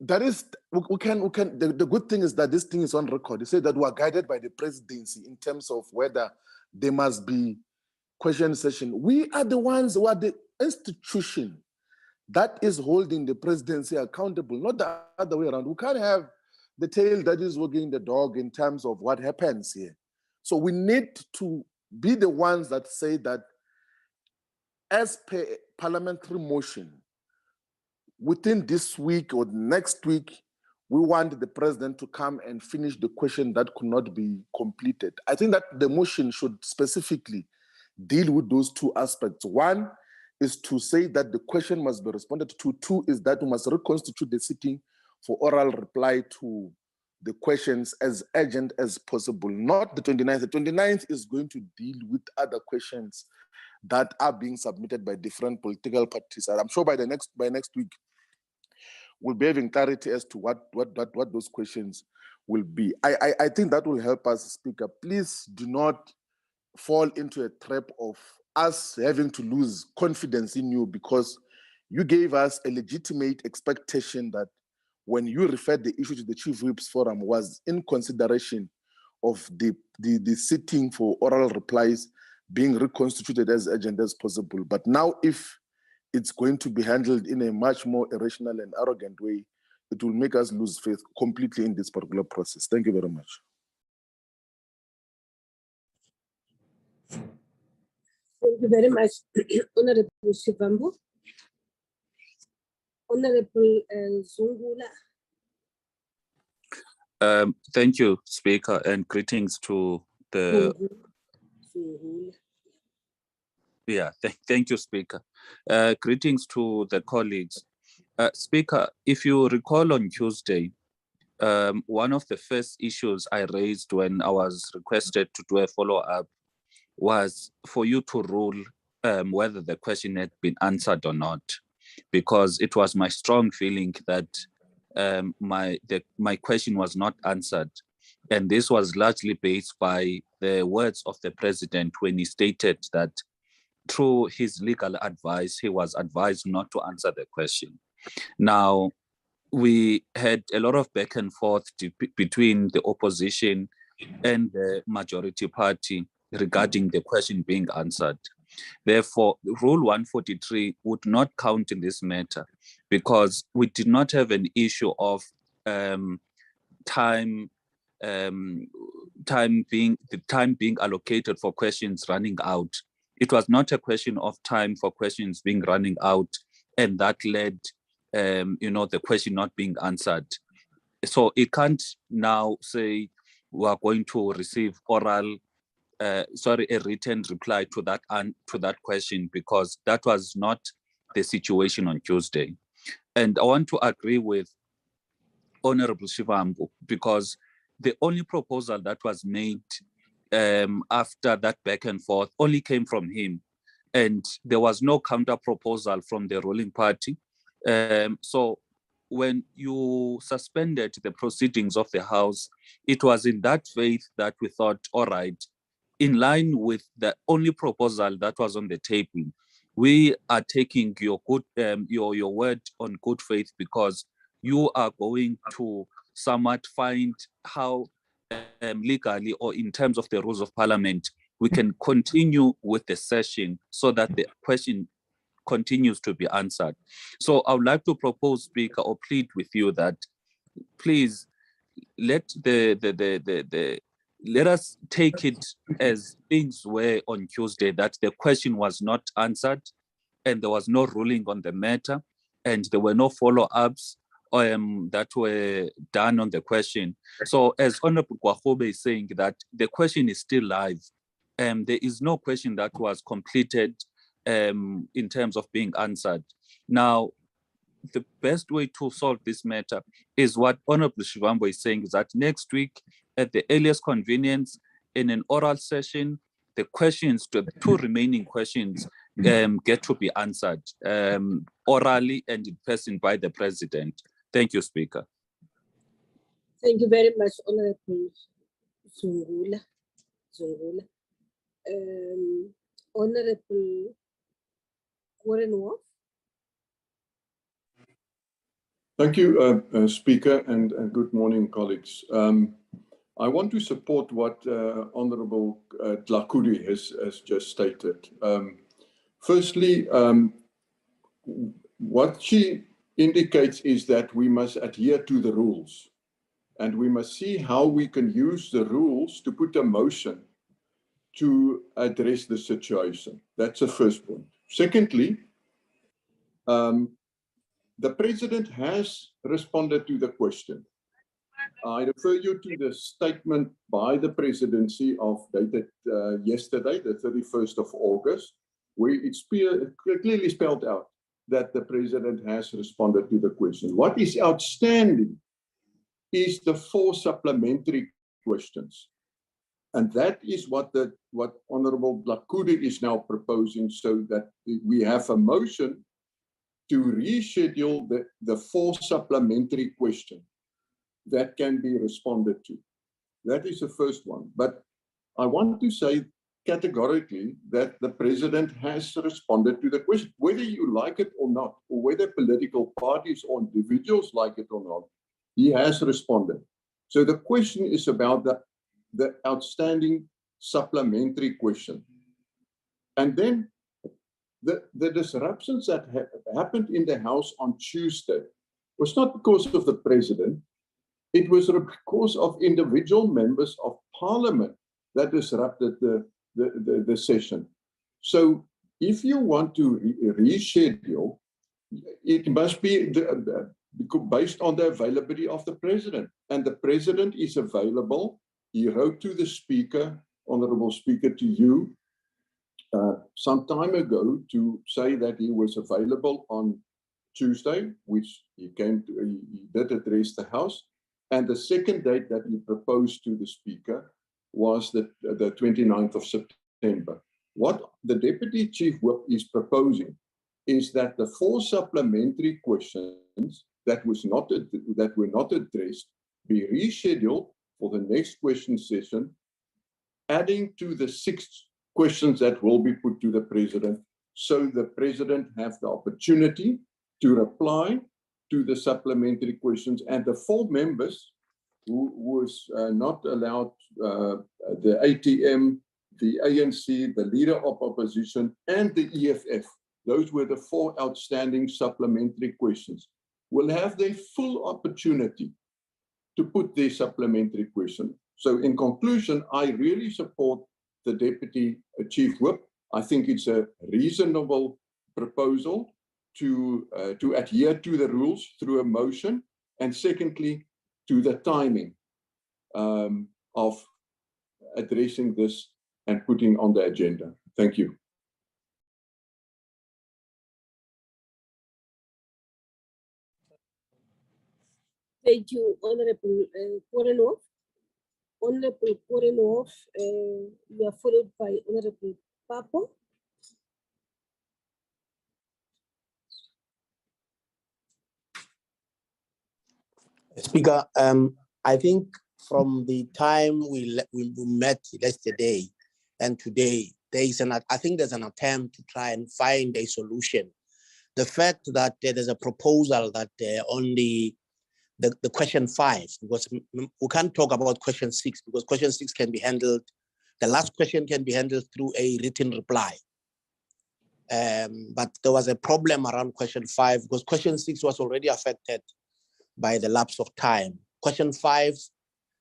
That is, we can the good thing is that this thing is on record. They say that we are guided by the presidency in terms of whether there must be question session. We are the ones who are the institution that is holding the presidency accountable, not the other way around. We can't have the tail that is wagging the dog in terms of what happens here. So we need to be the ones that say that as per parliamentary motion, within this week or next week, we want the president to come and finish the question that could not be completed. I think that the motion should specifically deal with those two aspects. One is to say that the question must be responded to. Two is that we must reconstitute the sitting for oral reply to the questions as urgent as possible, not the 29th. The 29th is going to deal with other questions that are being submitted by different political parties. And I'm sure by next week, we'll be having clarity as to what those questions will be. I think that will help us, Speaker. Please do not fall into a trap of us having to lose confidence in you, because you gave us a legitimate expectation that when you referred the issue to the Chief Whips Forum was in consideration of the sitting for oral replies being reconstituted as urgent as possible. But now, if it's going to be handled in a much more irrational and arrogant way, it will make us lose faith completely in this particular process. Thank you very much. Thank you very much, Honorable Shivambu. Honorable Zungula. Thank you, Speaker, and greetings to the... Zungula. Yeah, thank you, Speaker. Greetings to the colleagues. Speaker, if you recall on Tuesday, one of the first issues I raised when I was requested to do a follow-up was for you to rule whether the question had been answered or not, because it was my strong feeling that my question was not answered. And this was largely based by the words of the president when he stated that through his legal advice, he was advised not to answer the question. Now, we had a lot of back and forth between the opposition and the majority party regarding the question being answered. Therefore, Rule 143 would not count in this matter because we did not have an issue of time being allocated for questions running out. It was not a question of time for questions being running out, and that led, the question not being answered. So it can't now say we are going to receive a written reply to that question, because that was not the situation on Tuesday. And I want to agree with Honorable Shivambu, because the only proposal that was made after that back and forth only came from him, and there was no counter proposal from the ruling party. So when you suspended the proceedings of the House, it was in that faith that we thought, all right, in line with the only proposal that was on the table, we are taking your word on good faith, because you are going to somewhat find how legally or in terms of the rules of parliament we can continue with the session so that the question continues to be answered. So I would like to propose, Speaker, or plead with you that please let let us take it as things were on Tuesday, that the question was not answered and there was no ruling on the matter and there were no follow-ups that were done on the question. So as Honorable Kwahobe is saying, that the question is still live. There is no question that was completed in terms of being answered. Now, the best way to solve this matter is what Honorable Shivambu is saying, is that next week, at the earliest convenience, in an oral session, the questions, the two remaining questions, get to be answered orally and in person by the President. Thank you, Speaker. Thank you very much, Honorable Zungula. Honorable Warren Wolf. Thank you, Speaker, and good morning, colleagues. I want to support what Honorable Dlakudi has just stated. Firstly, what she indicates is that we must adhere to the rules, and we must see how we can use the rules to put a motion to address the situation. That's the first point. Secondly, the President has responded to the question. I refer you to the statement by the Presidency dated yesterday, the 31st of August, where it's clearly spelled out that the President has responded to the question. What is outstanding is the 4 supplementary questions. And that is what Honorable Dlakudi is now proposing, so that we have a motion to reschedule the 4 supplementary questions that can be responded to. That is the first one. But I want to say categorically that the President has responded to the question, whether you like it or not, or whether political parties or individuals like it or not, he has responded. So the question is about the outstanding supplementary question. And then the disruptions that happened in the House on Tuesday was not because of the President. It was because of individual members of Parliament that disrupted the session. So if you want to reschedule, it must be based on the availability of the President. And the President is available. He wrote to the Speaker, Honourable Speaker, to you some time ago to say that he was available on Tuesday, which he did address the House. And the second date that he proposed to the Speaker was the 29th of September. What the Deputy Chief Whip is proposing is that the 4 supplementary questions that were not addressed be rescheduled for the next question session, adding to the 6 questions that will be put to the President, so the President has the opportunity to reply to the supplementary questions, and the 4 members who was not allowed the ATM the ANC, the Leader of Opposition, and the EFF. Those were the 4 outstanding supplementary questions. Will have their full opportunity to put their supplementary question. So in conclusion, I really support the Deputy Chief Whip. I think it's a reasonable proposal to adhere to the rules through a motion, and secondly, to the timing of addressing this and putting on the agenda. Thank you. Thank you, Honorable Korenhoff. Honorable Korenhoff, you are followed by Honorable Papo. Speaker, I think from the time we met yesterday and today, I think there's an attempt to try and find a solution. The fact that there's a proposal that on the question 5, because we can't talk about question 6, because question 6 can be handled, the last question can be handled through a written reply. But there was a problem around question 5, because question 6 was already affected by the lapse of time. Question 5,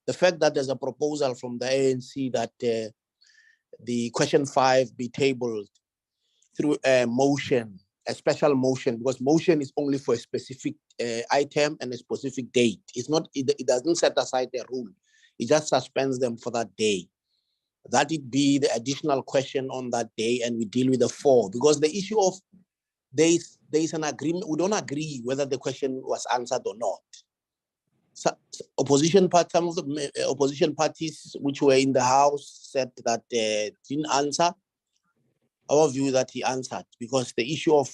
the fact that there's a proposal from the ANC that the question 5 be tabled through a motion, a special motion, because motion is only for a specific item and a specific date. It's not, it doesn't set aside a rule. It just suspends them for that day. That it be the additional question on that day, and we deal with the 4, because the issue of there's an agreement. We don't agree whether the question was answered or not. So, some of the opposition parties which were in the House said that didn't answer. Our view that he answered, because the issue of,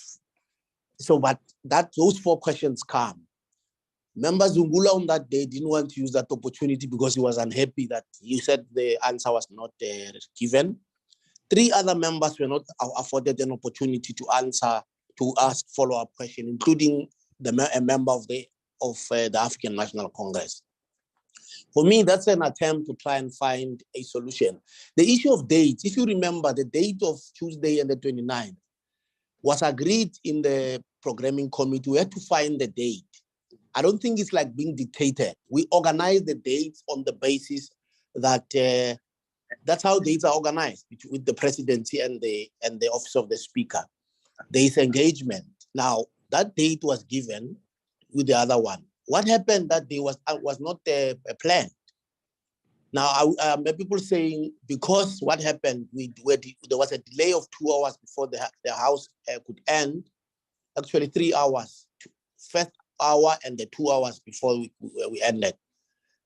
so but that those 4 questions come. Member Zungula on that day didn't want to use that opportunity because he was unhappy that he said the answer was not given. 3 other members were not afforded an opportunity to answer, to ask follow-up question, including a member of the African National Congress. For me, that's an attempt to try and find a solution. The issue of dates, if you remember, the date of Tuesday and the 29th was agreed in the programming committee. We had to find the date. I don't think it's like being dictated. We organize the dates on the basis that that's how dates are organized with the presidency and the office of the speaker. There is engagement. Now, that date was given with the other one. What happened that day was not planned. Now, people saying because what happened, there was a delay of 2 hours before the House could end, actually 3 hours, first hour and the 2 hours before we ended.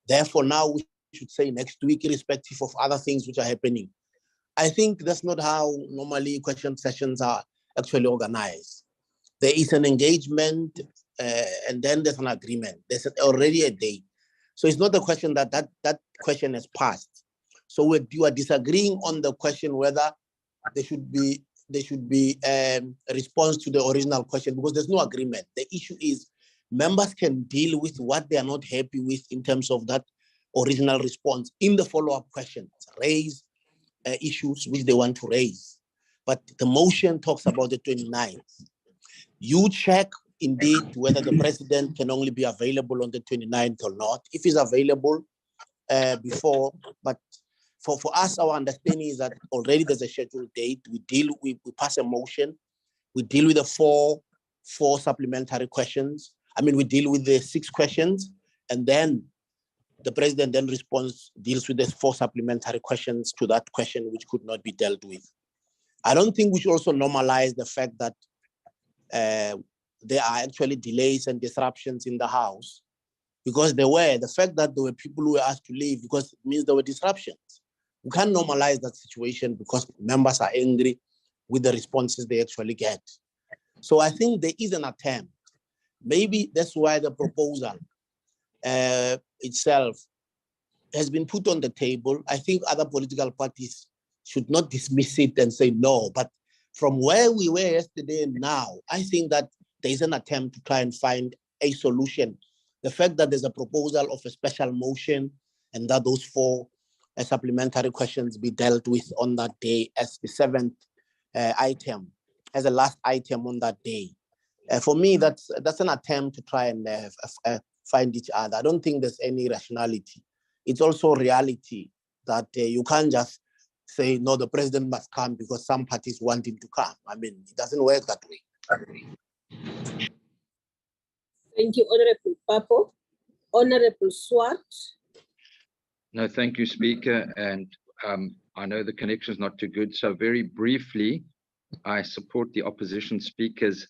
Therefore, now we should say next week, irrespective of other things which are happening. I think that's not how normally question sessions are actually organized. There is an engagement and then there's an agreement. There's already a date. So it's not a question that question has passed. So you are disagreeing on the question whether there should be a response to the original question, because there's no agreement. The issue is members can deal with what they are not happy with in terms of that original response in the follow-up questions, raise issues which they want to raise. But the motion talks about the 29th. You check indeed whether the president can only be available on the 29th or not. If he's available before, but for us, our understanding is that already there's a scheduled date. We pass a motion. We deal with the four supplementary questions. We deal with the 6 questions, and then the president then deals with the 4 supplementary questions to that question which could not be dealt with. I don't think we should also normalize the fact that there are actually delays and disruptions in the House, because the fact that there were people who were asked to leave because it means there were disruptions. We can't normalize that situation because members are angry with the responses they actually get. So I think there is an attempt. Maybe that's why the proposal itself has been put on the table. I think other political parties should not dismiss it and say no, but from where we were yesterday and now, I think that there is an attempt to try and find a solution. The fact that there's a proposal of a special motion and that those 4 supplementary questions be dealt with on that day as the seventh item, as the last item on that day. For me, that's an attempt to try and find each other. I don't think there's any rationality. It's also reality that you can't just say, no, the president must come because some parties want him to come. I mean, it doesn't work that way. Thank you, Honorable Papo. Honorable Swart. No, thank you, Speaker. And I know the connection is not too good. So very briefly, I support the opposition speakers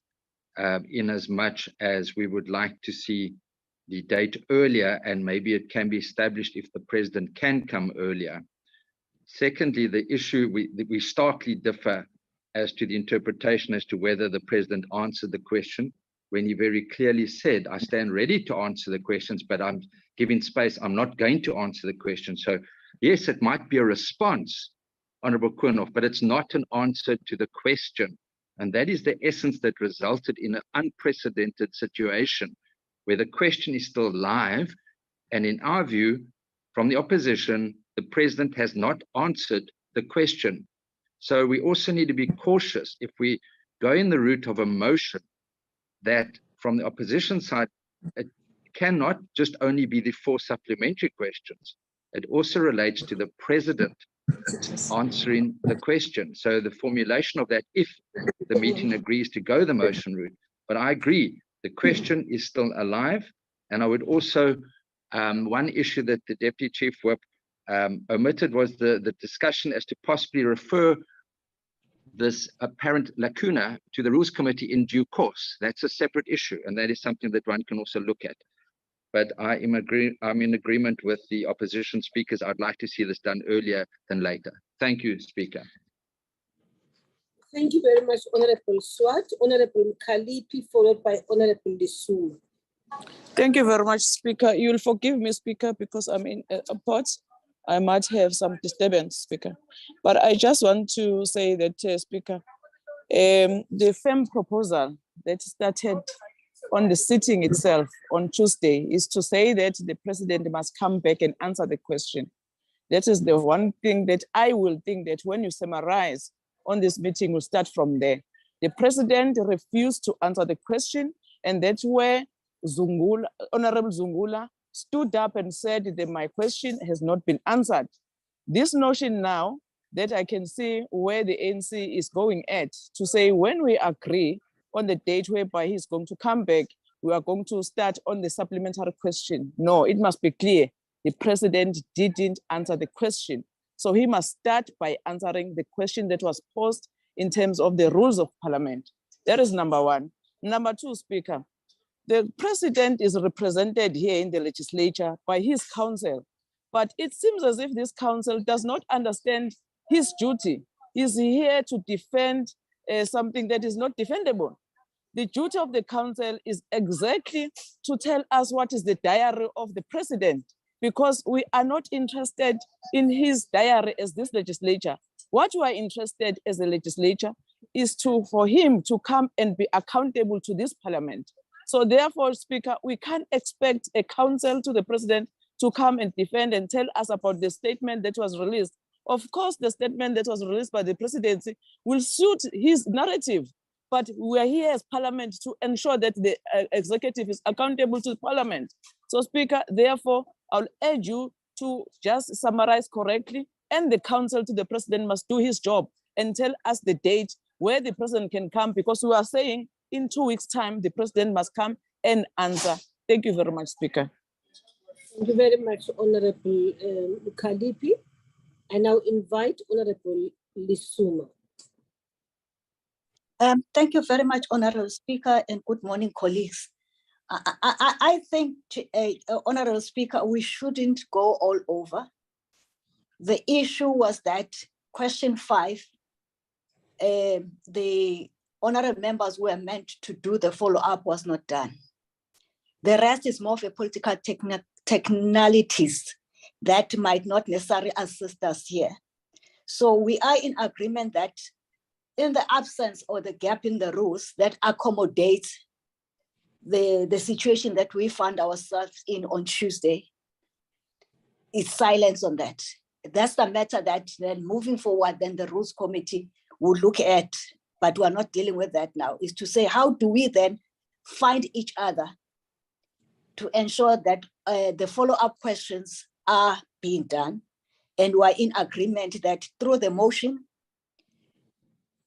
in as much as we would like to see the date earlier, and maybe it can be established if the president can come earlier. Secondly, the issue, we starkly differ as to the interpretation as to whether the president answered the question, when he very clearly said, I stand ready to answer the questions, but I'm giving space, I'm not going to answer the question. So yes, it might be a response, Honorable Koornoff, but it's not an answer to the question. And that is the essence that resulted in an unprecedented situation where the question is still live. And in our view, from the opposition, the president has not answered the question. So we also need to be cautious if we go in the route of a motion that from the opposition side, it cannot just only be the 4 supplementary questions. It also relates to the president answering the question. So the formulation of that, if the meeting agrees to go the motion route. But I agree, the question is still alive. And I would also, one issue that the Deputy Chief Whip omitted was the discussion as to possibly refer this apparent lacuna to the Rules Committee in due course. That's a separate issue, and that is something that one can also look at. But I'm in agreement with the opposition speakers. I'd like to see this done earlier than later. Thank you, Speaker. Thank you very much, Honorable Swart. Honorable Kalipi, followed by Honorable Lisuma. Thank you very much, Speaker. You will forgive me, Speaker, because I'm in a pot. I might have some disturbance, Speaker. But I just want to say that, Speaker, the firm proposal that started on the sitting itself on Tuesday is to say that the president must come back and answer the question. That is the one thing that I will think that when you summarize on this meeting, we'll start from there. The president refused to answer the question, and that's where Honorable Zungula stood up and said that my question has not been answered. This notion now that I can see where the ANC is going at, to say when we agree on the date whereby he's going to come back, we are going to start on the supplementary question. No, it must be clear. The president didn't answer the question. So he must start by answering the question that was posed in terms of the rules of parliament. That is number one. Number two, Speaker, the president is represented here in the legislature by his council, but it seems as if this council does not understand his duty. He's here to defend something that is not defendable. The duty of the council is exactly to tell us what is the diary of the president, because we are not interested in his diary as this legislature. What we are interested as a legislature is for him to come and be accountable to this parliament. So therefore, Speaker, we can't expect a counsel to the president to come and defend and tell us about the statement that was released. Of course, the statement that was released by the presidency will suit his narrative, but we are here as parliament to ensure that the executive is accountable to the parliament. So Speaker, therefore, I'll urge you to just summarize correctly, and the counsel to the president must do his job and tell us the date where the president can come, because we are saying in 2 weeks' time, the president must come and answer. Thank you very much, Speaker. Thank you very much, Honorable Kalipi. I now invite Honorable Lisuma. Thank you very much, Honorable Speaker, and good morning, colleagues. I think, Honorable Speaker, we shouldn't go all over. The issue was that question 5, the honorable members who were meant to do the follow-up was not done. The rest is more of a political technicalities that might not necessarily assist us here. So we are in agreement that in the absence or the gap in the rules that accommodates the situation that we found ourselves in on Tuesday, it's silence on that. that's the matter that then moving forward, then the Rules Committee will look at, but we're not dealing with that now, is to say, how do we then find each other to ensure that the follow-up questions are being done, and we're in agreement that through the motion,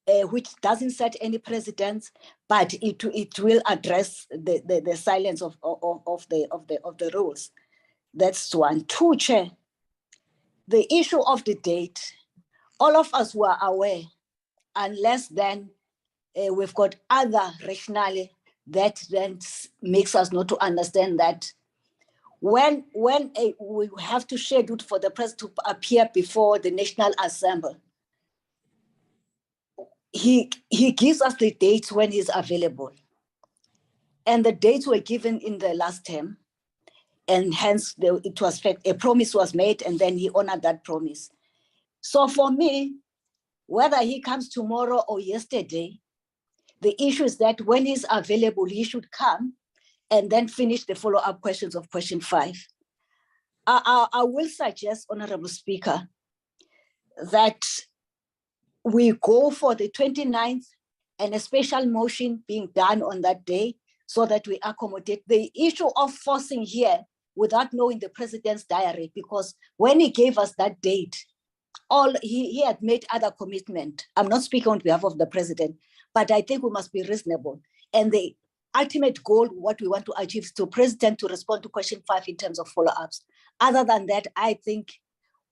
which doesn't set any precedents, but it will address the silence of the rules. That's one. Two, Chair, the issue of the date, all of us were aware, unless then we've got other rationale that then makes us not to understand that when we have to schedule for the president to appear before the National Assembly, he gives us the dates when he's available. And the dates were given in the last term, and hence it was a promise was made, and then he honored that promise. So for me, whether he comes tomorrow or yesterday, the issue is that when he's available, he should come and then finish the follow-up questions of question 5. I will suggest, Honorable Speaker, that we go for the 29th and a special motion being done on that day so that we accommodate the issue of forcing here without knowing the president's diary, because when he gave us that date, he had made other commitment. I'm not speaking on behalf of the president, but I think we must be reasonable. And the ultimate goal, what we want to achieve, is to president to respond to question 5 in terms of follow-ups. Other than that, I think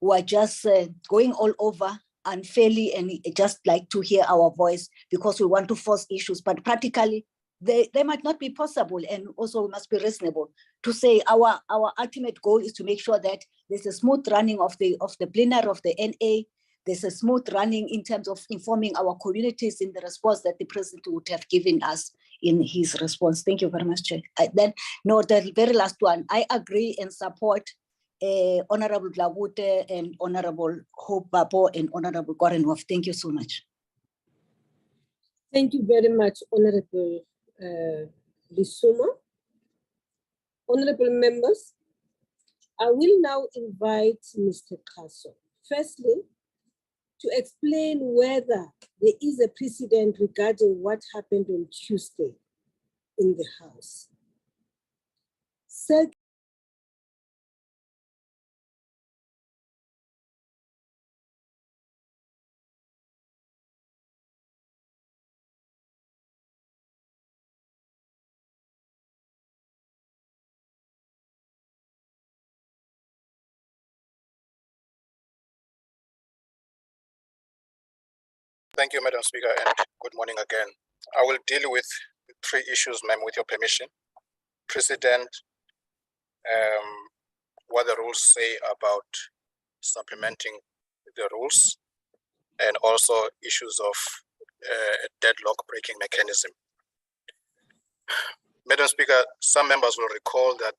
we're just going all over unfairly, and just like to hear our voice because we want to force issues, but practically they might not be possible. And also we must be reasonable to say our ultimate goal is to make sure that there's a smooth running of the plenary of the NA. There's a smooth running in terms of informing our communities in the response that the president would have given us in his response. Thank you very much, Chair. The very last one, I agree and support Honorable Dlabute and Honorable Hope Babo and Honorable Gorenhoff. Thank you so much. Thank you very much, Honorable Lisuma. Honorable members, I will now invite Mr. Kaso, firstly, to explain whether there is a precedent regarding what happened on Tuesday in the House. Second, Thank you, Madam Speaker, and good morning again. I will deal with 3 issues, ma'am, with your permission. Precedent, what the rules say about supplementing the rules, and also issues of deadlock breaking mechanism. Madam Speaker, some members will recall that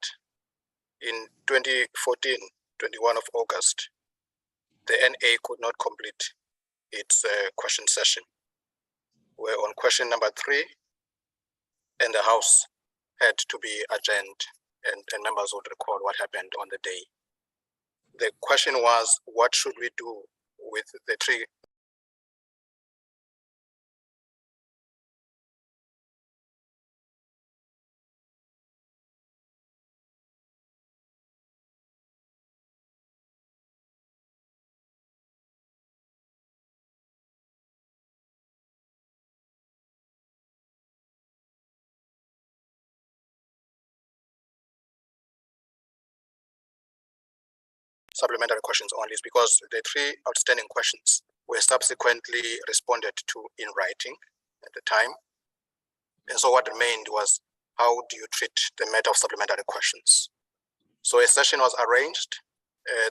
in 2014, 21 of August, the NA could not complete its question session. We're on question number 3, and the House had to be adjourned, and members would recall what happened on the day. The question was, what should we do with the 3supplementary questions only, is because the 3 outstanding questions were subsequently responded to in writing at the time. And so what remained was, how do you treat the matter of supplementary questions? So a session was arranged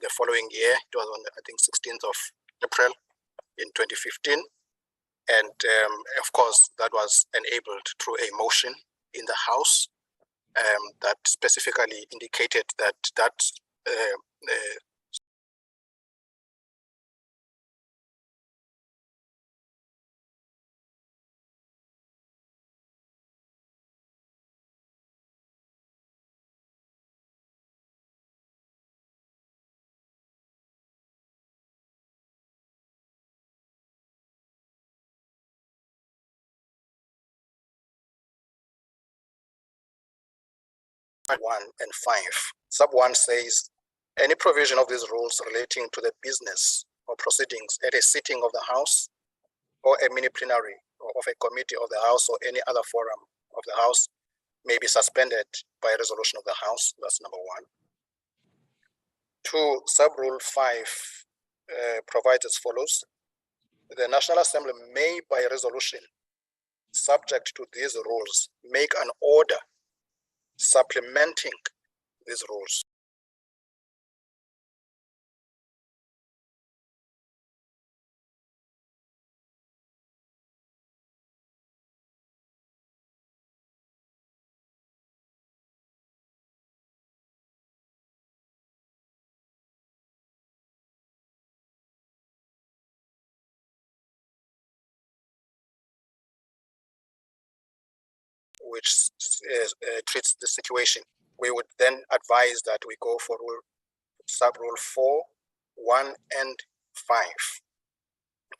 the following year. It was on, I think, 16th of April in 2015. And of course, that was enabled through a motion in the House that specifically indicated that 1 and 5. Sub 1 says, any provision of these rules relating to the business or proceedings at a sitting of the House or a mini plenary or of a committee of the House or any other forum of the House may be suspended by a resolution of the House. That's number 1. 2, sub-rule 5 provides as follows. The National Assembly may, by resolution, subject to these rules, make an order supplementing these rules. Which treats the situation. We would then advise that we go for sub-rule 4, 1 and 5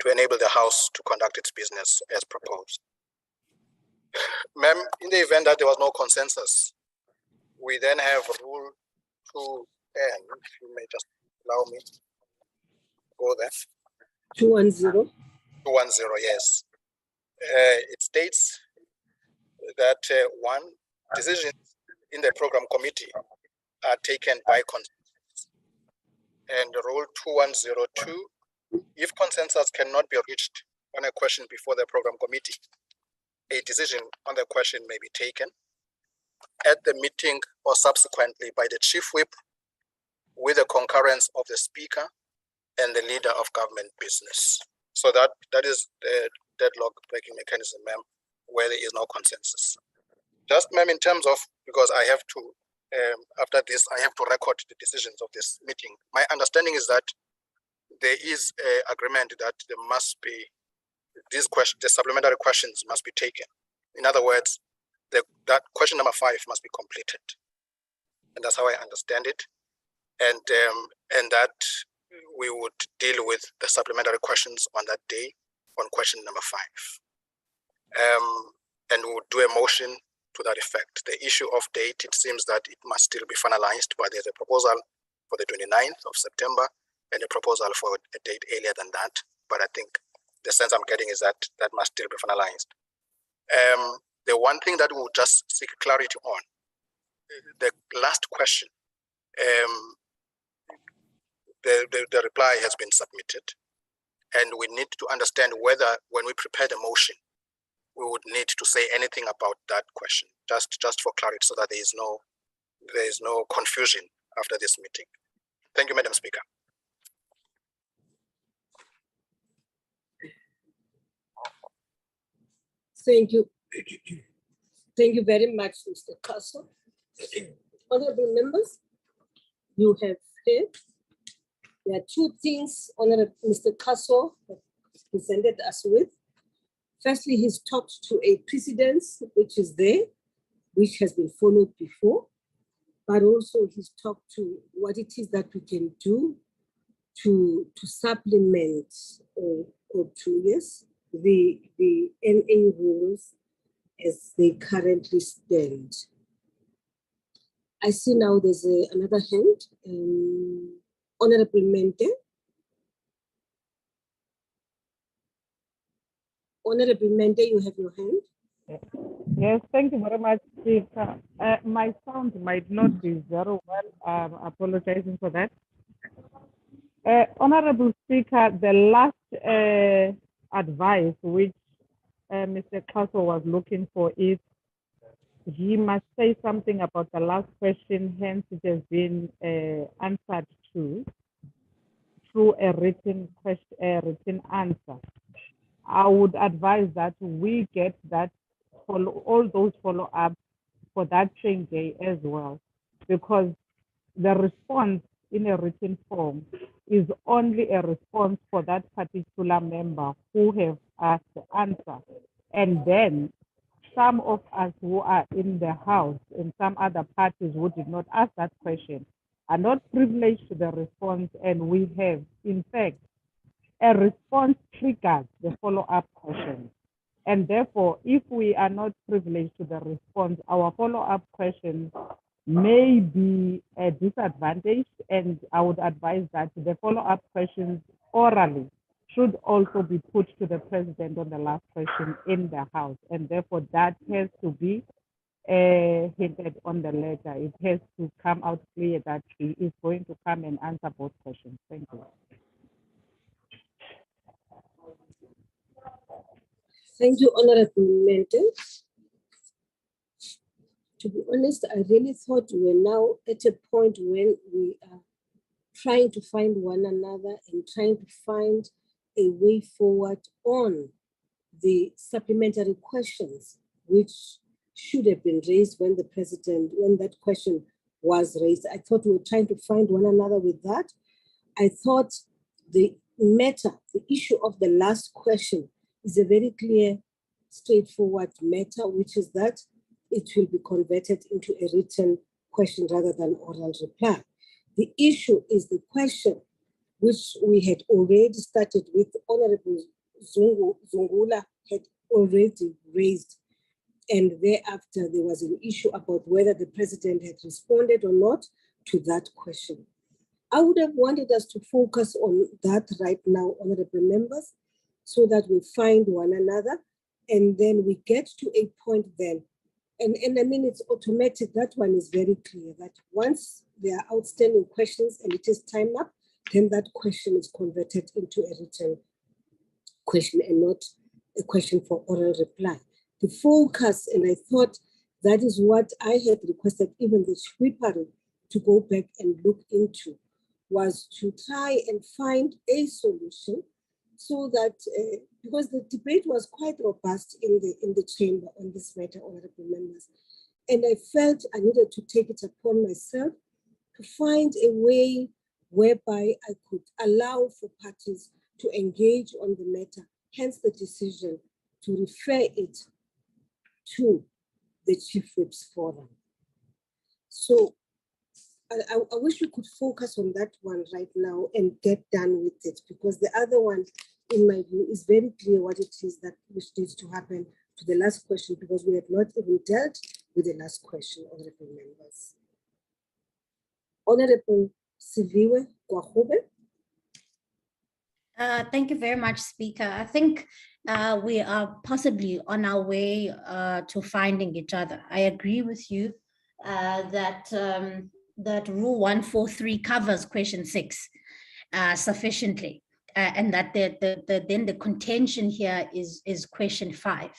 to enable the House to conduct its business as proposed. Ma'am, in the event that there was no consensus, we then have rule 2N, if you may just allow me to go there. 210. 210, yes. It states that 1, decisions in the program committee are taken by consensus. And rule 2102, if consensus cannot be reached on a question before the program committee, a decision on the question may be taken at the meeting or subsequently by the chief whip with the concurrence of the speaker and the leader of government business. So that is the deadlock breaking mechanism, ma'am, where there is no consensus. Just, ma'am, in terms of, because I have to, after this, I have to record the decisions of this meeting. My understanding is that there is an agreement that there must be, these questions, the supplementary questions must be taken. In other words, that question number 5 must be completed. And that's how I understand it. And that we would deal with the supplementary questions on that day on question number 5. And we would do a motion to that effect. The issue of date, it seems that it must still be finalized, but there's a proposal for the 29th of September and a proposal for a date earlier than that. But I think the sense I'm getting is that that must still be finalized. The one thing that we'll just seek clarity on, the last question, the reply has been submitted, and we need to understand whether when we prepare the motion, we would need to say anything about that question, just for clarity, so that there is no confusion after this meeting. Thank you, Madam Speaker. Thank you. Thank you very much, Mr. Castle. Honorable members, you have heard. There are 2 things Honorable Mr. Castle presented us with. Firstly, he's talked to a precedence which is there, which has been followed before, but also he's talked to what it is that we can do to supplement or to, yes, the NA rules as they currently stand. I see now there's another hand. Honorable Mente. Honorable Mente, you have your hand. Yes, thank you very much, Speaker. My sound might not be very well. I'm apologizing for that. Honorable Speaker, the last advice which Mr. Castle was looking for is he must say something about the last question, hence it has been answered to through a written question, a written answer. I would advise that we get that all those follow-ups for that same day as well, because the response in a written form is only a response for that particular member who have asked the answer. And then some of us who are in the House and some other parties who did not ask that question are not privileged to the response, and we have, in fact, a response triggers the follow-up question. And therefore, if we are not privileged to the response, our follow-up questions may be disadvantaged, and I would advise that the follow-up questions orally should also be put to the president on the last question in the House, and therefore that has to be hinted on the letter. It has to come out clear that he is going to come and answer both questions. Thank you. Thank you, Honorable Menton. To be honest, I really thought we were now at a point when we are trying to find one another and trying to find a way forward on the supplementary questions, which should have been raised when that question was raised. I thought we were trying to find one another with that. I thought the issue of the last question is a very clear, straightforward matter, which is that it will be converted into a written question rather than oral reply. The issue is the question which we had already started with. Honorable Zungula had already raised, and thereafter there was an issue about whether the president had responded or not to that question. I would have wanted us to focus on that right now, honorable members, so that we find one another and then we get to a point then. And I mean, it's automatic. That one is very clear that once there are outstanding questions and it is time up, then that question is converted into a written question and not a question for oral reply. The focus, and I thought that is what I had requested even the Shwipari to go back and look into, was to try and find a solution so that, because the debate was quite robust in the chamber on this matter, honorable members. And I felt I needed to take it upon myself to find a way whereby I could allow for parties to engage on the matter, hence the decision to refer it to the Chief Whip's Forum. So I wish we could focus on that one right now and get done with it, because the other one, in my view, is very clear what it is that which needs to happen to the last question, because we have not even dealt with the last question, honorable members. Honorable Siviwe Kwahobe. Thank you very much, Speaker. I think we are possibly on our way to finding each other. I agree with you that Rule 143 covers question 6 sufficiently, and that then the contention here is question 5.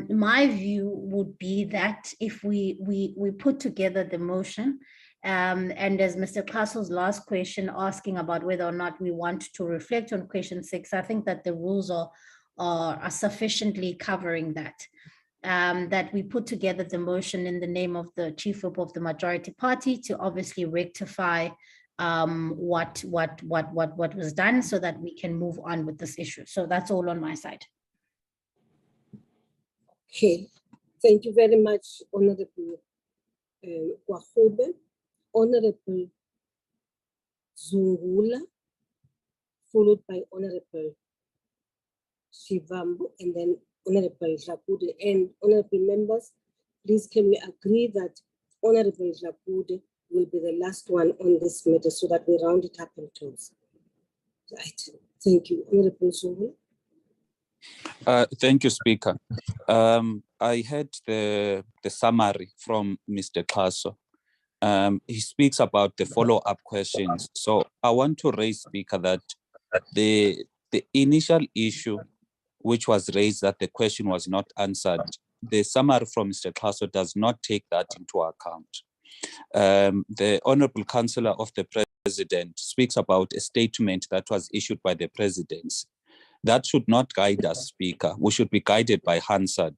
My view would be that if we put together the motion, and as Mr. Castle's last question asking about whether or not we want to reflect on question 6, I think that the rules are sufficiently covering that. That we put together the motion in the name of the Chief Whip of the majority party to obviously rectify what was done so that we can move on with this issue. So that's all on my side. Okay, thank you very much, Honorable Kwahobe. Honorable Zungula, followed by Honorable Shivambu, and then Honorable Dlakude. And honorable members, please can we agree that Honorable Dlakude will be the last one on this matter so that we round it up and close. Right. Thank you. Honorable Zungula. Thank you, Speaker. I heard the summary from Mr. Kaso. He speaks about the follow-up questions. So I want to raise, Speaker, that the initial issue which was raised that the question was not answered, the summary from Mr. Kaso does not take that into account. The Honorable Councillor of the President speaks about a statement that was issued by the Presidency. That should not guide us, Speaker. We should be guided by Hansard,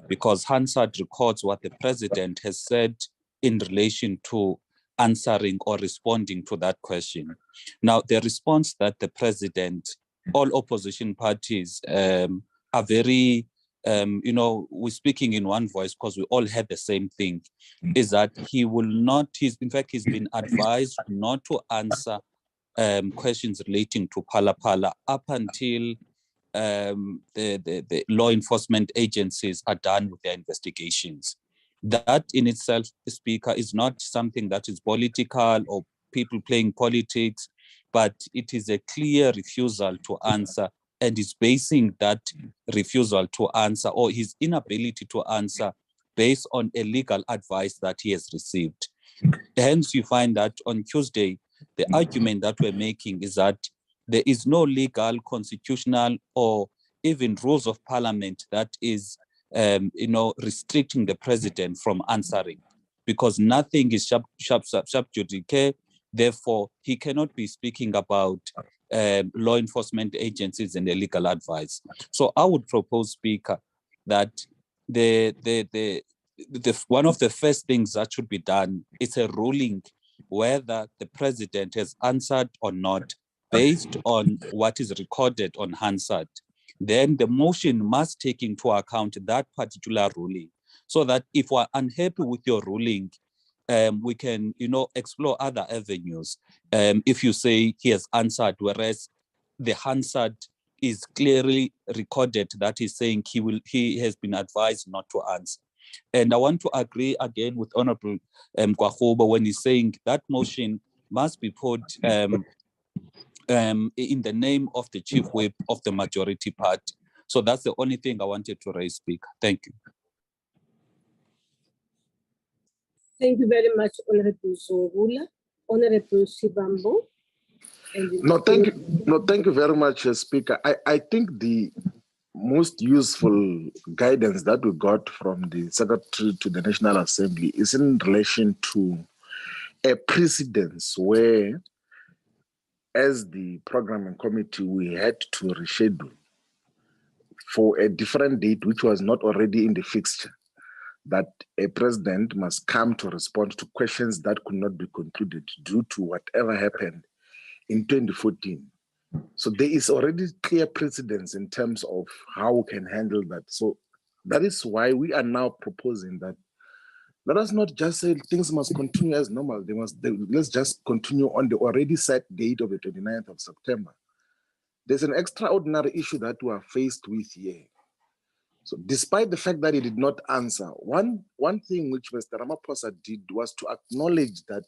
because Hansard records what the President has said in relation to answering or responding to that question. Now, the response that the President, all opposition parties are very, we're speaking in one voice because we all had the same thing, is that he will not, he's been advised not to answer questions relating to Phala Phala up until the law enforcement agencies are done with their investigations. That in itself, Speaker, is not something that is political or people playing politics, but it is a clear refusal to answer, and is basing that refusal to answer or his inability to answer based on a legal advice that he has received. Hence, you find that on Tuesday, the argument that we're making is that there is no legal, constitutional, or even rules of parliament that is restricting the president from answering, because nothing is sub judice. Therefore, he cannot be speaking about law enforcement agencies and the legal advice. So I would propose, Speaker, that one of the first things that should be done is a ruling whether the president has answered or not based on what is recorded on Hansard. Then the motion must take into account that particular ruling, so that if we're unhappy with your ruling, we can, explore other avenues. If you say he has answered, whereas the Hansard is clearly recorded that he's saying he has been advised not to answer. And I want to agree again with Honorable Kwahoba when he's saying that motion must be put in the name of the chief whip of the majority party. So that's the only thing I wanted to raise, Speaker. Thank you. Thank you very much, Honorable Zungula. Honorable Shivambo. No, thank you. No, thank you very much, Speaker. I think the most useful guidance that we got from the Secretary to the National Assembly is in relation to a precedence where, as the programming committee, we had to reschedule for a different date, which was not already in the fixture, that a president must come to respond to questions that could not be concluded due to whatever happened in 2014. So there is already clear precedence in terms of how we can handle that. So that is why we are now proposing that let us not just say things must continue as normal. Let's just continue on the already set date of the 29th of September. There's an extraordinary issue that we are faced with here. So despite the fact that he did not answer, one thing which Mr. Ramaphosa did was to acknowledge that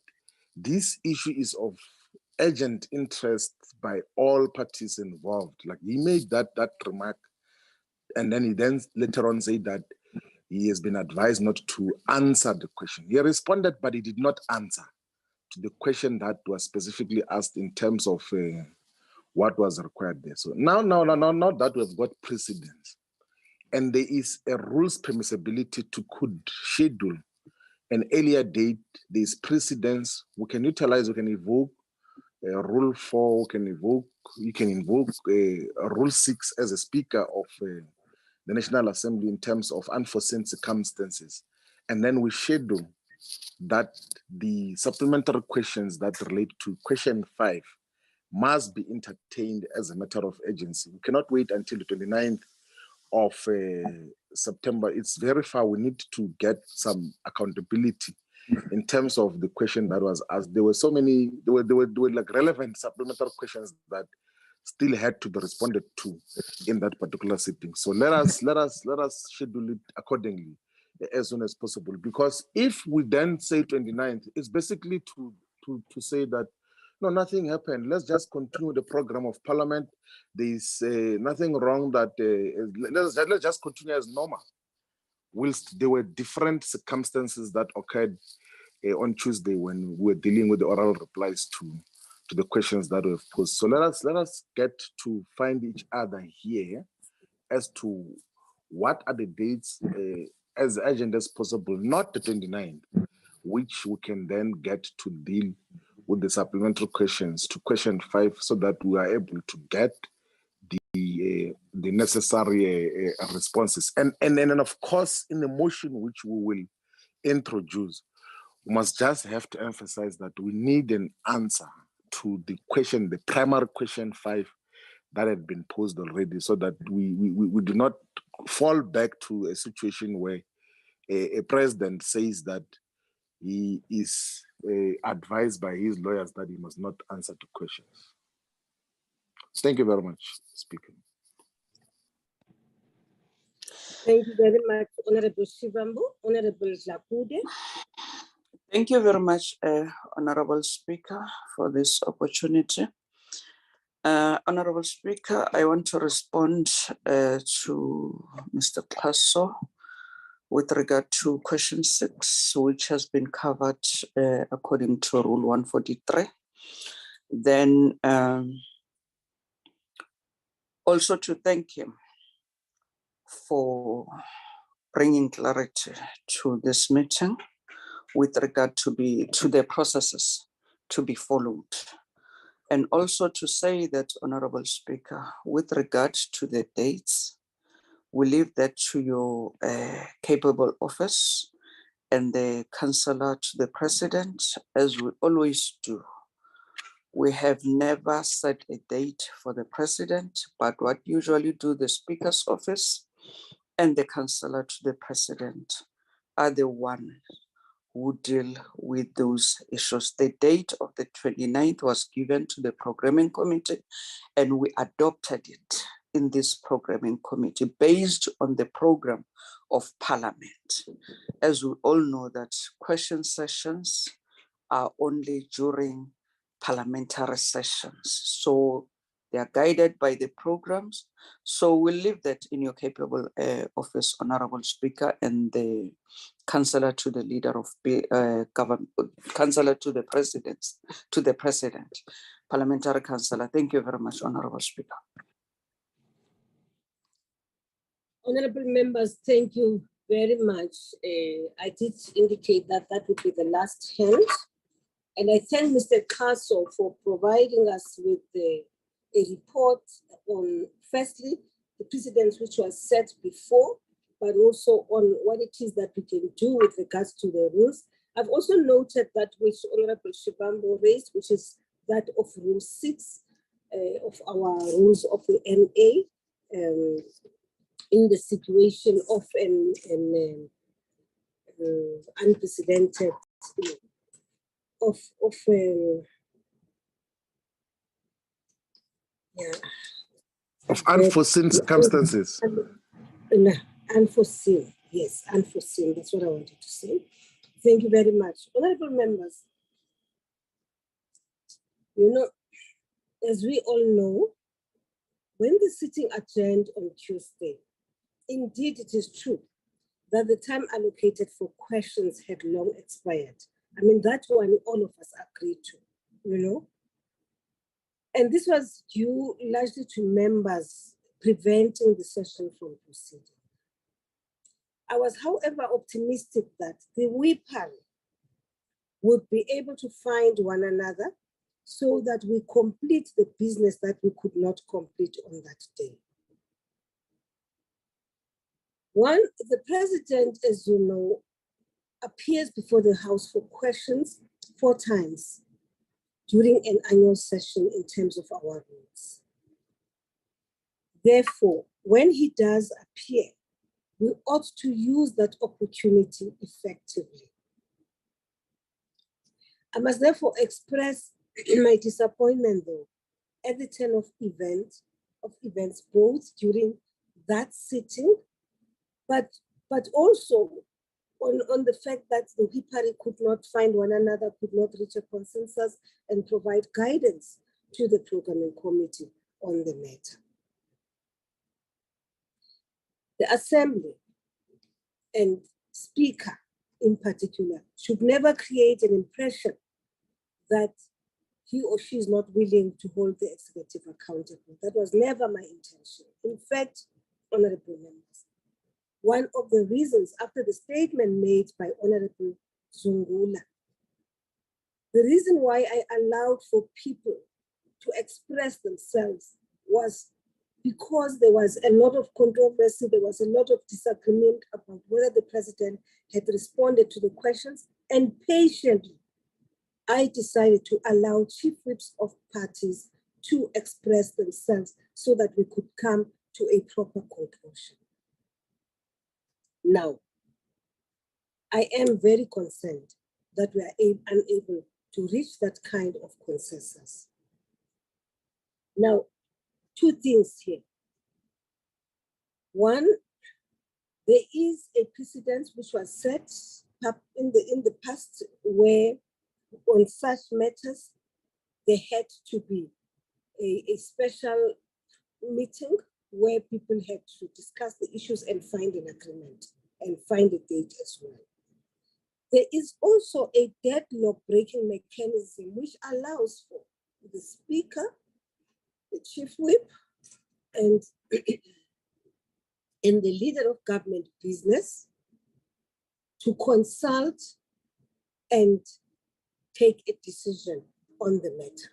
this issue is of urgent interest by all parties involved. Like he made that remark, and then he later on said that he has been advised not to answer the question. He responded, but he did not answer to the question that was specifically asked in terms of what was required there. So now that we've got precedence, and there is a rules permissibility to could schedule an earlier date, there's precedence, we can utilize, we can evoke Rule 4, you can invoke Rule 6 as a speaker of the National Assembly in terms of unforeseen circumstances. And then we schedule that the supplementary questions that relate to question 5 must be entertained as a matter of urgency. We cannot wait until the 29th of September. It's very far. We need to get some accountability in terms of the question that was asked. There were so many, there were like relevant supplementary questions that still had to be responded to in that particular sitting. So let us schedule it accordingly as soon as possible. Because if we then say 29th, it's basically to say that no, nothing happened. Let's just continue the program of Parliament. There's nothing wrong that let's just continue as normal. Whilst there were different circumstances that occurred on Tuesday when we were dealing with the oral replies to the questions that were posed. So let us get to find each other here as to what are the dates as urgent as possible, not the 29th, which we can then get to deal with the supplementary questions to question 5 so that we are able to get the necessary responses. And then of course, in the motion which we will introduce, we must just have to emphasize that we need an answer to the question, the primary question 5 that had been posed already, so that we do not fall back to a situation where a president says that he is advised by his lawyers that he must not answer to questions. Thank you very much, Speaker. Thank you very much, Honorable Shivambu. Honorable Lakude. Thank you very much, Honorable Speaker, for this opportunity. Honorable Speaker, I want to respond to Mr. Klaso with regard to question 6, which has been covered according to Rule 143. Then also to thank him for bringing clarity to this meeting with regard to the processes to be followed. And also to say that, Honorable Speaker, with regard to the dates, we leave that to your capable office and the Councillor to the President, as we always do. We have never set a date for the President, but what usually do the Speaker's office and the Councillor to the President are the ones who deal with those issues. The date of the 29th was given to the Programming Committee, and we adopted it in this Programming Committee based on the program of Parliament. As we all know that question sessions are only during parliamentary sessions. So they are guided by the programs. So we'll leave that in your capable office, Honorable Speaker, and the Councillor to the Leader of Government, Councillor to the President, Parliamentary Councillor. Thank you very much, Honorable Speaker. Honorable members, thank you very much. I did indicate that that would be the last hand. And I thank Mr. Castle for providing us with a report on, firstly, the precedents which was set before, but also on what it is that we can do with regards to the rules. I've also noted that which Honorable Shibambo raised, which is that of Rule 6 of our rules of the NA, in the situation of an unprecedented, of unforeseen circumstances. Unforeseen, yes, unforeseen. That's what I wanted to say. Thank you very much. Honorable members, you know, as we all know, when the sitting adjourned on Tuesday, indeed it is true that the time allocated for questions had long expired. I mean, that one all of us agreed to, you know. And this was due largely to members preventing the session from proceeding. I was, however, optimistic that the WIPAL would be able to find one another so that we complete the business that we could not complete on that day. The president, as you know, appears before the House for questions 4 times during an annual session in terms of our rules. Therefore, when he does appear, we ought to use that opportunity effectively. I must therefore express my disappointment, though, at the turn of events, both during that sitting, but also on the fact that the WIPARI could not find one another, could not reach a consensus and provide guidance to the Programming Committee on the matter. The Assembly and Speaker in particular should never create an impression that he or she is not willing to hold the executive accountable. That was never my intention. In fact, honorable members, one of the reasons after the statement made by Honorable Zungula, the reason why I allowed for people to express themselves was because there was a lot of controversy, there was a lot of disagreement about whether the president had responded to the questions, and patiently, I decided to allow chief whips of parties to express themselves so that we could come to a proper conclusion. Now, I am very concerned that we are unable to reach that kind of consensus. Now, 2 things here. One, There is a precedent which was set up in the past where on such matters, there had to be a special meeting where people had to discuss the issues and find an agreement and find a date as well. There is also a deadlock breaking mechanism which allows for the speaker, the chief whip, and the leader of government business to consult and take a decision on the matter.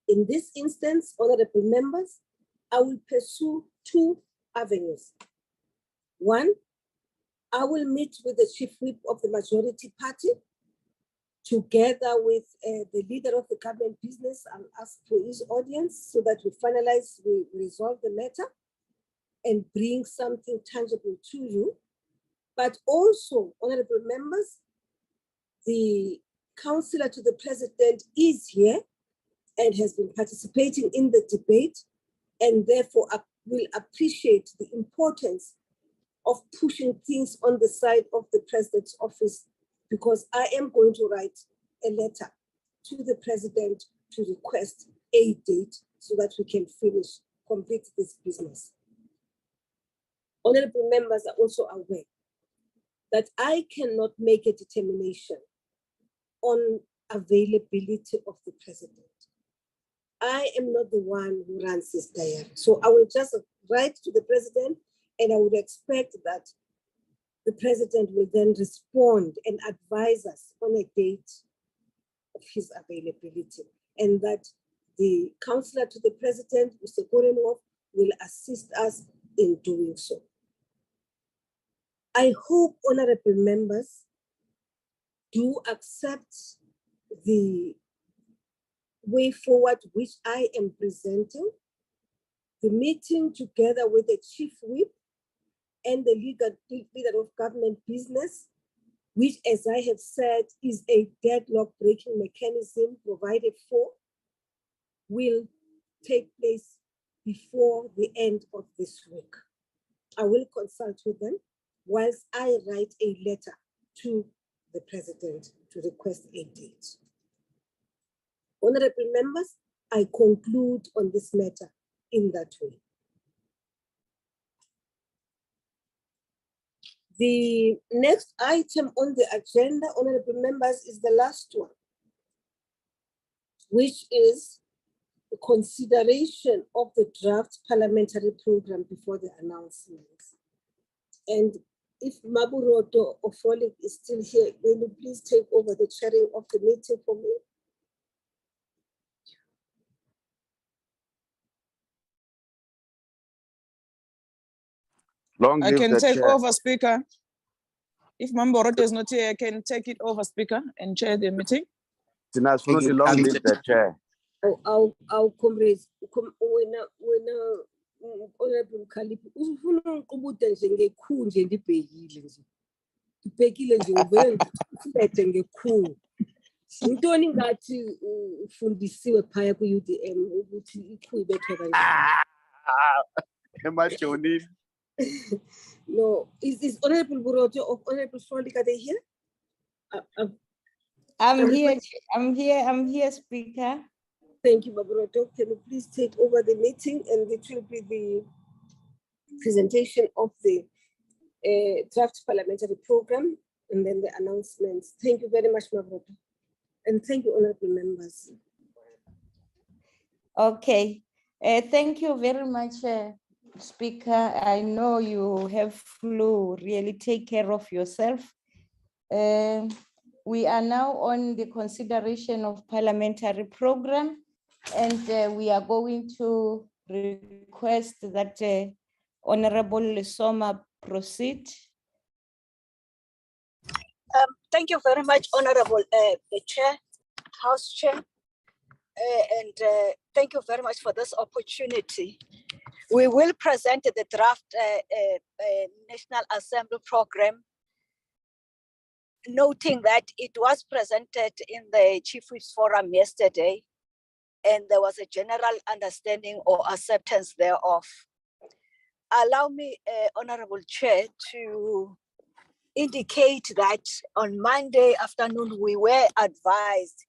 In this instance, honorable members, I will pursue two avenues. One, I will meet with the chief whip of the majority party together with the leader of the government business. I'll ask for his audience so that we resolve the matter and bring something tangible to you. But also, honorable members, the counselor to the president is here and has been participating in the debate, and therefore will appreciate the importance of pushing things on the side of the president's office, because I am going to write a letter to the president to request a date so that we can complete this business. Honorable members are also aware that I cannot make a determination on availability of the president. I am not the one who runs this diary. So I will just write to the president, and I would expect that the president will then respond and advise us on a date of his availability, and that the counselor to the president, Mr. Gorenhoff, will assist us in doing so. I hope honorable members do accept the way forward which I am presenting. The meeting together with the chief whip and the leader of government business, which, as I have said, is a deadlock breaking mechanism provided for, will take place before the end of this week. I will consult with them whilst I write a letter to the president to request a date. Honorable members, I conclude on this matter in that way. The next item on the agenda, honorable members, is the last one, which is the consideration of the draft parliamentary program before the announcements. And if Maburoto Ofolik is still here, will you please take over the chairing of the meeting for me? Long I live can the take chair. over, Speaker. If Mamboroto is not here, I can take it over, Speaker, and chair the meeting. Sinasfuni, long live the chair. Our comrades, honorable Khaliphi, ufuna ungiqubude nje ngekhulu nje ndibhekile nje. Ndibhekile nje uvele ngiflethe ngekhulu. Ngintoni ngathi ufundisiwe phaya ku-UDM ukuthi ikhulu ibethwa kanjani. Emajoni. No, is Honorable Buroto of Honorable Solik, are they here? I'm here, Speaker. Thank you, Baburoto. Can you please take over the meeting, and it will be the presentation of the draft parliamentary program and then the announcements. Thank you very much, Baburoto. And thank you, honorable members. Okay, thank you very much, Speaker. I know you have flu, really take care of yourself. We are now on the consideration of parliamentary program, and we are going to request that Honorable Soma proceed. Thank you very much, Honorable the Chair, House Chair, and thank you very much for this opportunity. We will present the draft National Assembly program, noting that it was presented in the Chief Whip's Forum yesterday, and there was a general understanding or acceptance thereof. allow me, Honorable Chair, to indicate that on Monday afternoon, we were advised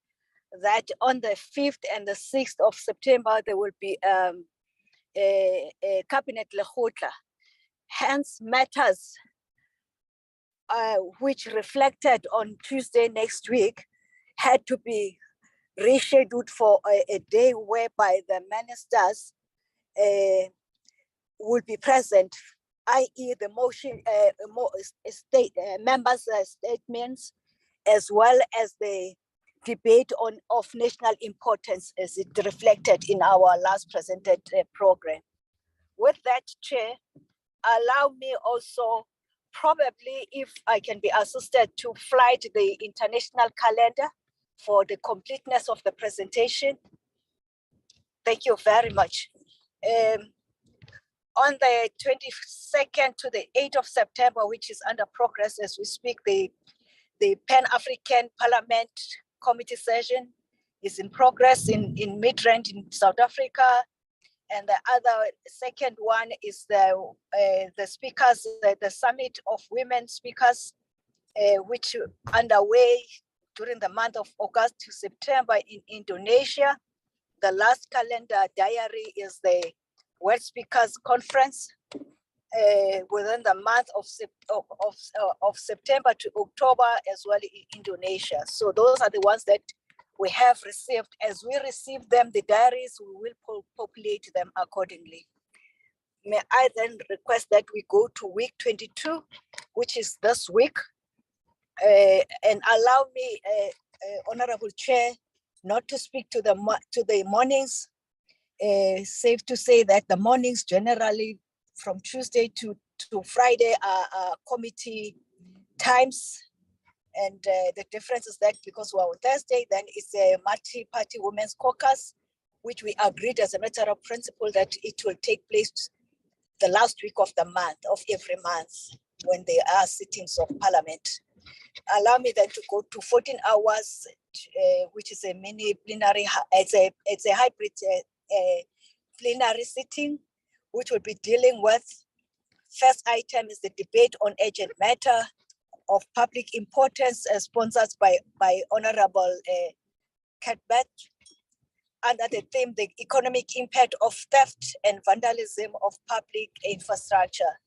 that on the 5th and the 6th of September, there will be a cabinet lehotla. Hence, matters which reflected on Tuesday next week had to be rescheduled for a day whereby the ministers will be present, i.e. the motion, members' statements, as well as the debate of national importance as it reflected in our last presented program. With that, Chair, allow me also, probably if I can be assisted, to flight the international calendar for the completeness of the presentation. Thank you very much. On the 22nd to the 8th of September, which is under progress as we speak, the Pan-African Parliament Committee session is in progress in Midrand in South Africa. And the other second one is the speakers, the Summit of Women Speakers, which underway during the month of August to September in Indonesia. The last calendar diary is the World Speakers Conference within the month of September to October, as well in Indonesia. So those are the ones that we have received. As we receive them, the diaries, we will populate them accordingly. May I then request that we go to week 22, which is this week, and allow me, Honorable Chair, not to speak to the mornings. Safe to say that the mornings generally from Tuesday to Friday are committee times. And the difference is that because we're on Thursday, then it's a multi-party women's caucus, which we agreed as a matter of principle that it will take place the last week of the month, of every month, when there are sittings of parliament. Allow me then to go to 14 hours, which is a mini plenary, it's a hybrid plenary sitting, which will be dealing with, first item is the debate on urgent matter of public importance, sponsored by Honorable Cuthbert, under the theme, the economic impact of theft and vandalism of public infrastructure,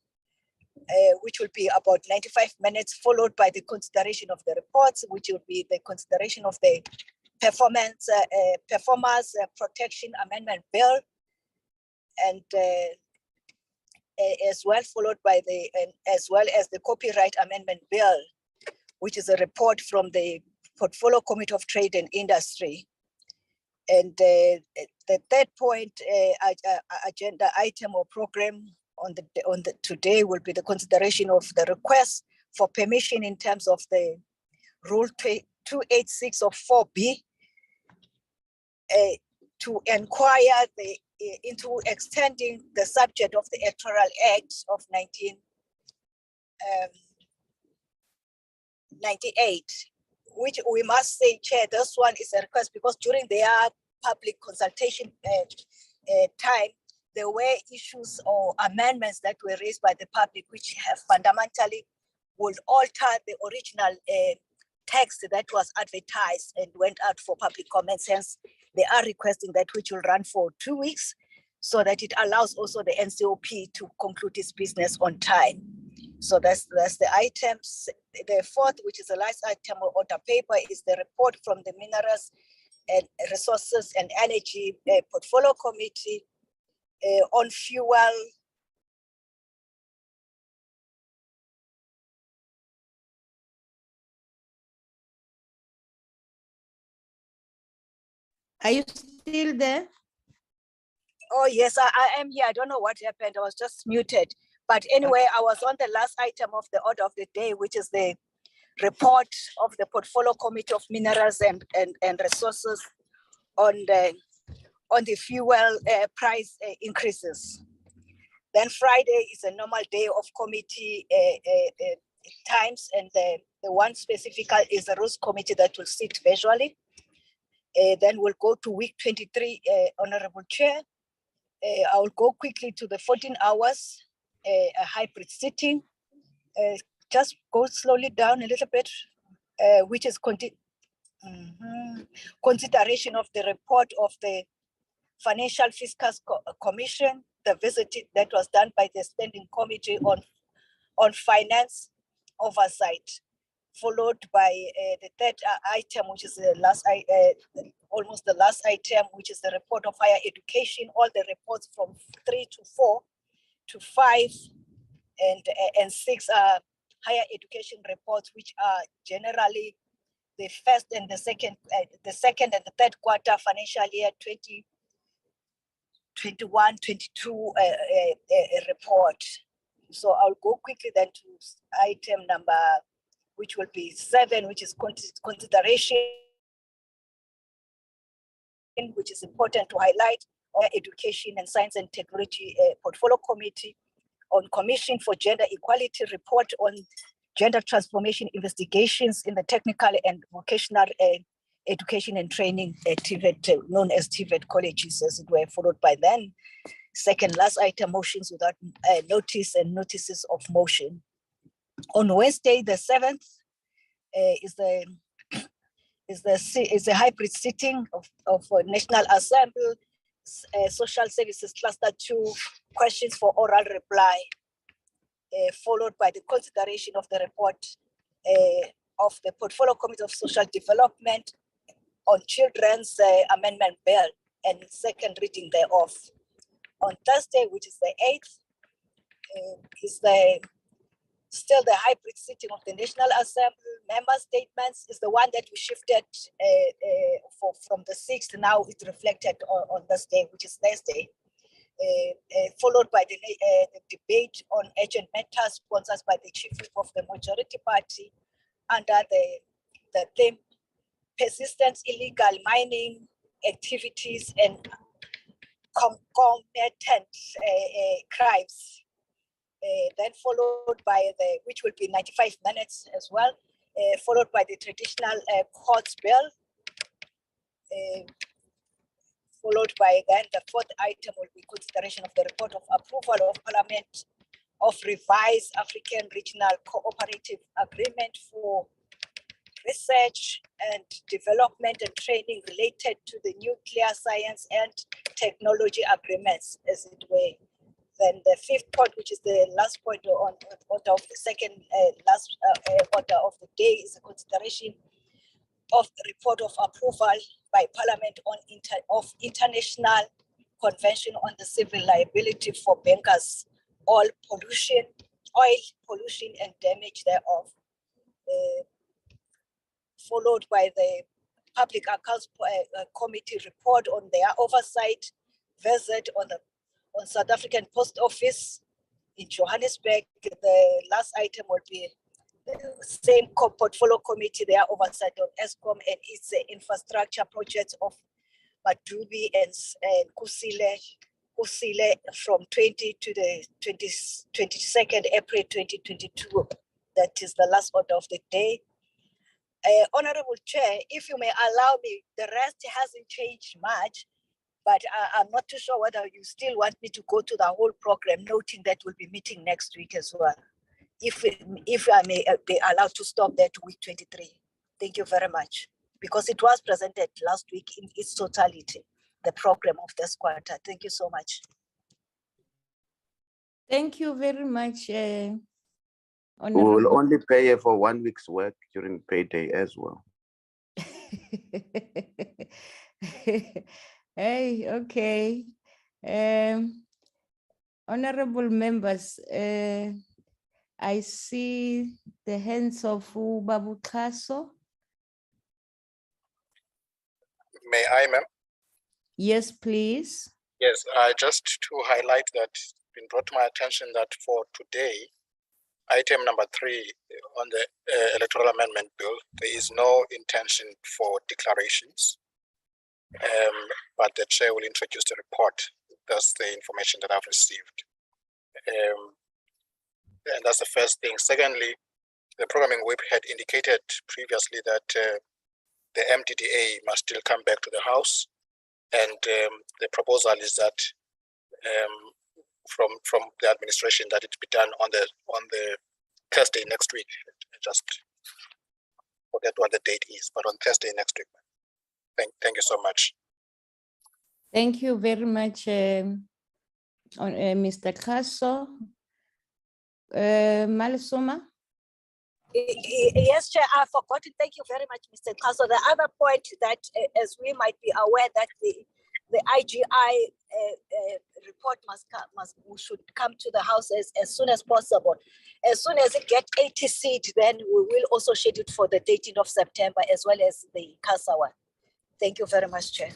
which will be about 95 minutes, followed by the consideration of the reports, which will be the consideration of the Performance Protection Amendment Bill, and as well followed by as well as the Copyright Amendment Bill, which is a report from the Portfolio Committee of Trade and Industry. And the third point, agenda item or program on the today will be the consideration of the request for permission in terms of the Rule 286 of 4B to inquire into extending the subject of the Electoral Act of 1998, which we must say, Chair, this one is a request because during their public consultation time, there were issues or amendments that were raised by the public, which have fundamentally would alter the original text that was advertised and went out for public comments. Hence, they are requesting that which will run for 2 weeks so that it allows also the NCOP to conclude its business on time. So that's the items. The fourth, which is the last item of order paper, is the report from the Minerals and Resources and Energy Portfolio Committee on fuel. Are you still there? Oh, yes, I am here. I don't know what happened. I was just muted. But anyway, I was on the last item of the order of the day, which is the report of the Portfolio Committee of Minerals and Resources on the fuel price increases. Then Friday is a normal day of committee times, and the one specific is the Rules Committee that will sit virtually. Then we'll go to week 23, Honorable Chair. I will go quickly to the 14 hours. a hybrid sitting. Just go slowly down a little bit, which is consideration of the report of the Financial Fiscal Commission, the visit that was done by the Standing Committee on Finance Oversight, followed by the third item, which is the last, almost the last item, which is the report of higher education, all the reports from 3 to 4 to 5 and 6 are higher education reports, which are generally the first and the second and the third quarter financial year 2021-22 report. So I'll go quickly then to item number, which will be 7, which is consideration, which is important to highlight, on Education and Science and Technology Portfolio Committee, on Commission for Gender Equality report on gender transformation investigations in the technical and vocational education and training TVET, known as TVET colleges, as it were, followed by then second last item, motions without notice and notices of motion. On Wednesday, the 7th, is a hybrid sitting of National Assembly, Social Services Cluster 2, questions for oral reply, followed by the consideration of the report of the Portfolio Committee of Social Development on Children's Amendment Bill and second reading thereof. On Thursday, which is the 8th, is still the hybrid sitting of the National Assembly. Member statements is the one that we shifted from the 6th. Now it's reflected on this day, which is Thursday, followed by the debate on urgent matters sponsored by the Chief Whip of the Majority Party under the theme persistent illegal mining activities and concomitant crimes. Then followed by which will be 95 minutes as well, followed by the traditional courts bill, followed by then the fourth item will be consideration of the report of approval of Parliament of revised African Regional Cooperative Agreement for research and development and training related to the nuclear science and technology agreements, as it were. Then the fifth point, which is the last point on order of the second last order of the day, is a consideration of the report of approval by Parliament on International Convention on the Civil Liability for Bankers, oil pollution and damage thereof. Followed by the Public Accounts Committee report on their oversight visit on South African Post Office in Johannesburg. The last item would be the same portfolio committee, their oversight on ESCOM and its infrastructure projects of Madubi and Kusile from 20 to the 22nd April 2022. That is the last order of the day. Honorable Chair, if you may allow me, the rest hasn't changed much, but I'm not too sure whether you still want me to go to the whole program, noting that we'll be meeting next week as well. If I may be allowed to stop there to week 23. Thank you very much. Because it was presented last week in its totality, the program of this quarter. Thank you so much. Thank you very much. We will only pay you for 1 week's work during payday as well. Hey, okay. Honorable members, I see the hands of Babu Kaso. May I, ma'am? Yes, please. Yes, just to highlight that it's been brought to my attention that for today, item number 3 on the electoral amendment bill, there is no intention for declarations, but the chair will introduce the report. That's the information that I've received. And that's the first thing. Secondly, the programming whip had indicated previously that the MDDA must still come back to the House. And the proposal is that from the administration that it be done on the Thursday next week. I just forget what the date is, but on Thursday next week. Thank you so much. Thank you very much, Mr. Kaso. Malisoma? Yes, Chair, I forgot to thank you very much, Mr. Kaso. The other point that, as we might be aware, that the IGI report should come to the House as soon as possible. As soon as it gets 80 seats, then we will also schedule it for the 18th of September, as well as the CASA one. Thank you very much, Chair.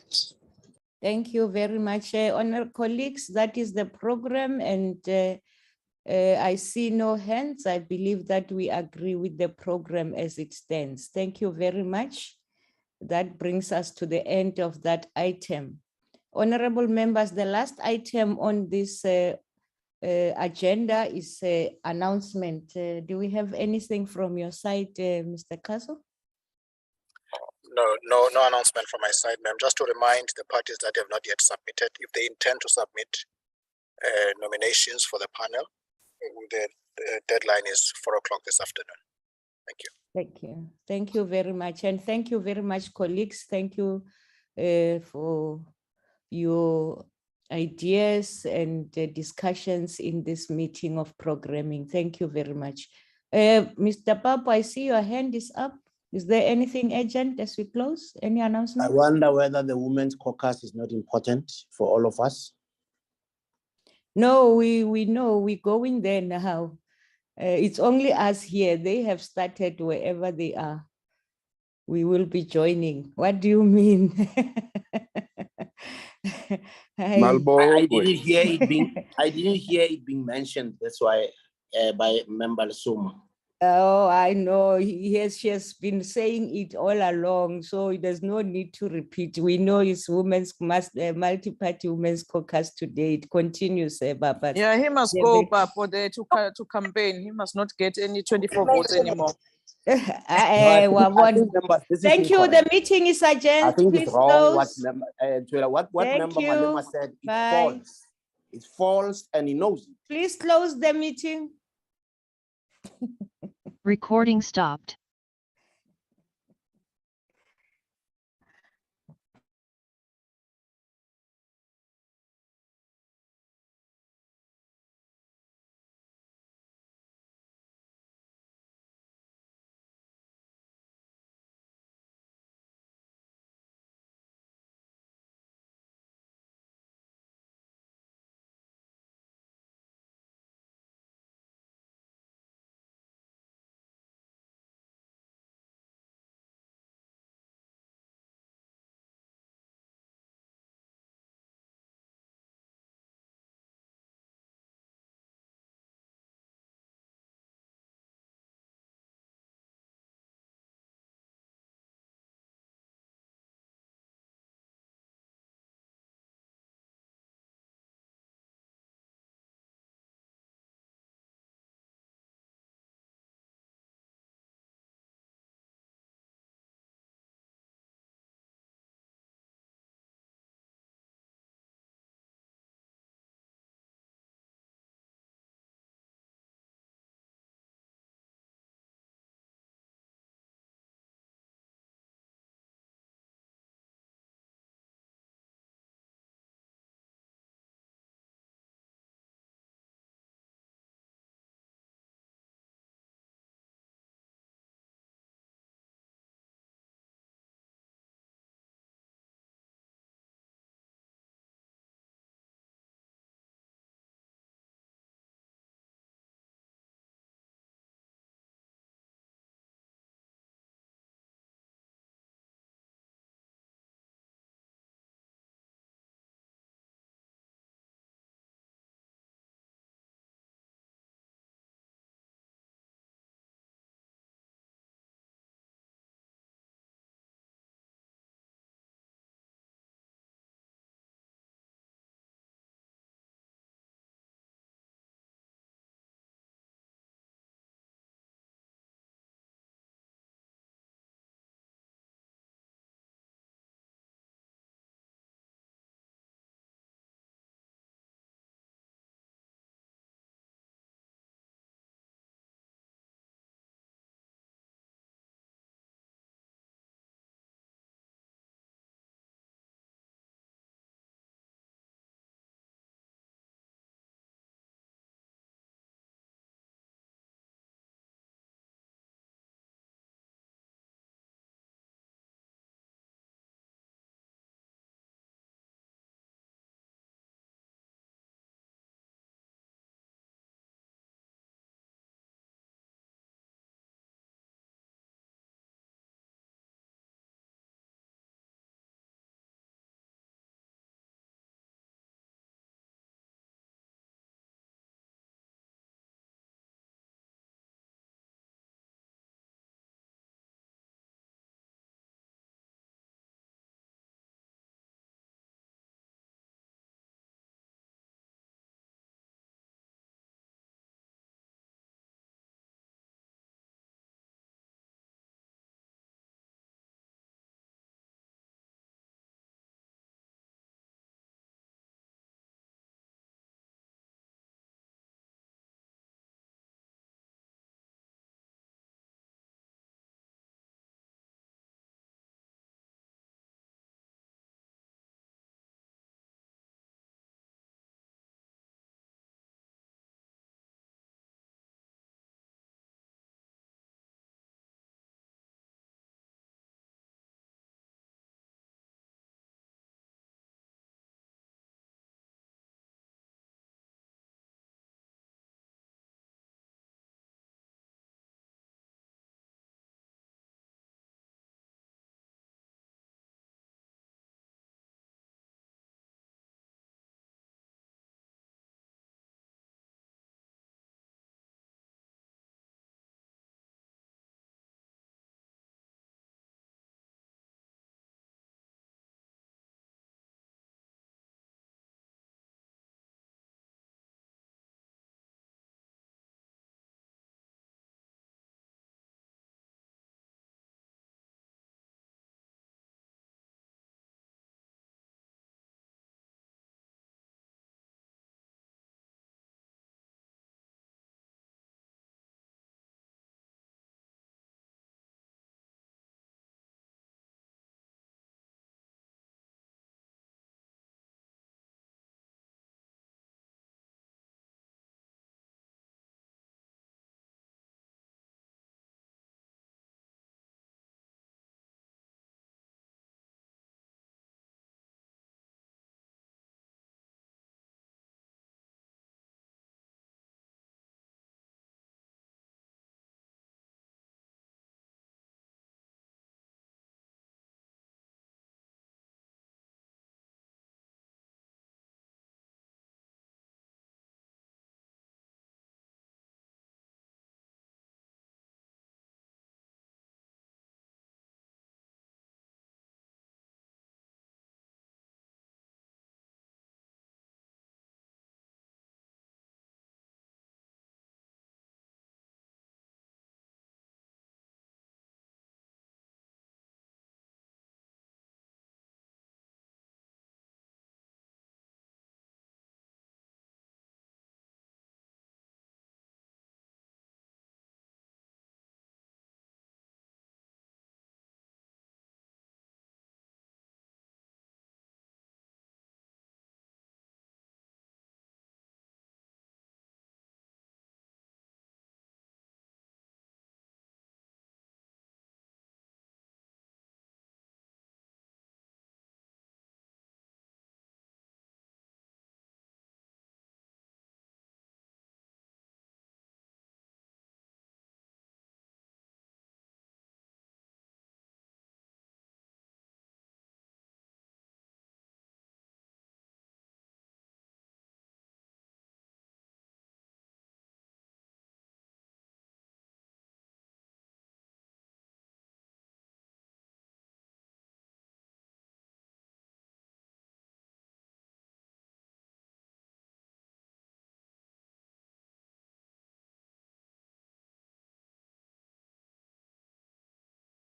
Thank you very much, honored colleagues. That is the program, and I see no hands. I believe that we agree with the program as it stands. Thank you very much. That brings us to the end of that item. Honorable members, the last item on this agenda is announcement. Do we have anything from your side, Mr. Kaso? No announcement from my side, ma'am. Just to remind the parties that have not yet submitted, if they intend to submit nominations for the panel, the deadline is 4 o'clock this afternoon. Thank you. Thank you. Thank you very much. And thank you very much, colleagues. Thank you for your ideas and discussions in this meeting of programming. Thank you very much. Mr. Papa, I see your hand is up. Is there anything urgent as we close? Any announcement? I wonder whether the Women's Caucus is not important for all of us. No, we know we're going there now. It's only us here. They have started wherever they are. We will be joining. What do you mean? I didn't hear it being mentioned. That's why by Member Suma. Oh, I know. She has been saying it all along, so there's no need to repeat. We know it's multi-party women's caucus today. It continues, but yeah, he must go for there to campaign. He must not get any 24 votes anymore. Thank you. The meeting is adjourned. I think Please it's wrong. close. What Thank member you. Malema said, it's Bye. false. It's false, and he knows it. Please close the meeting. Recording stopped.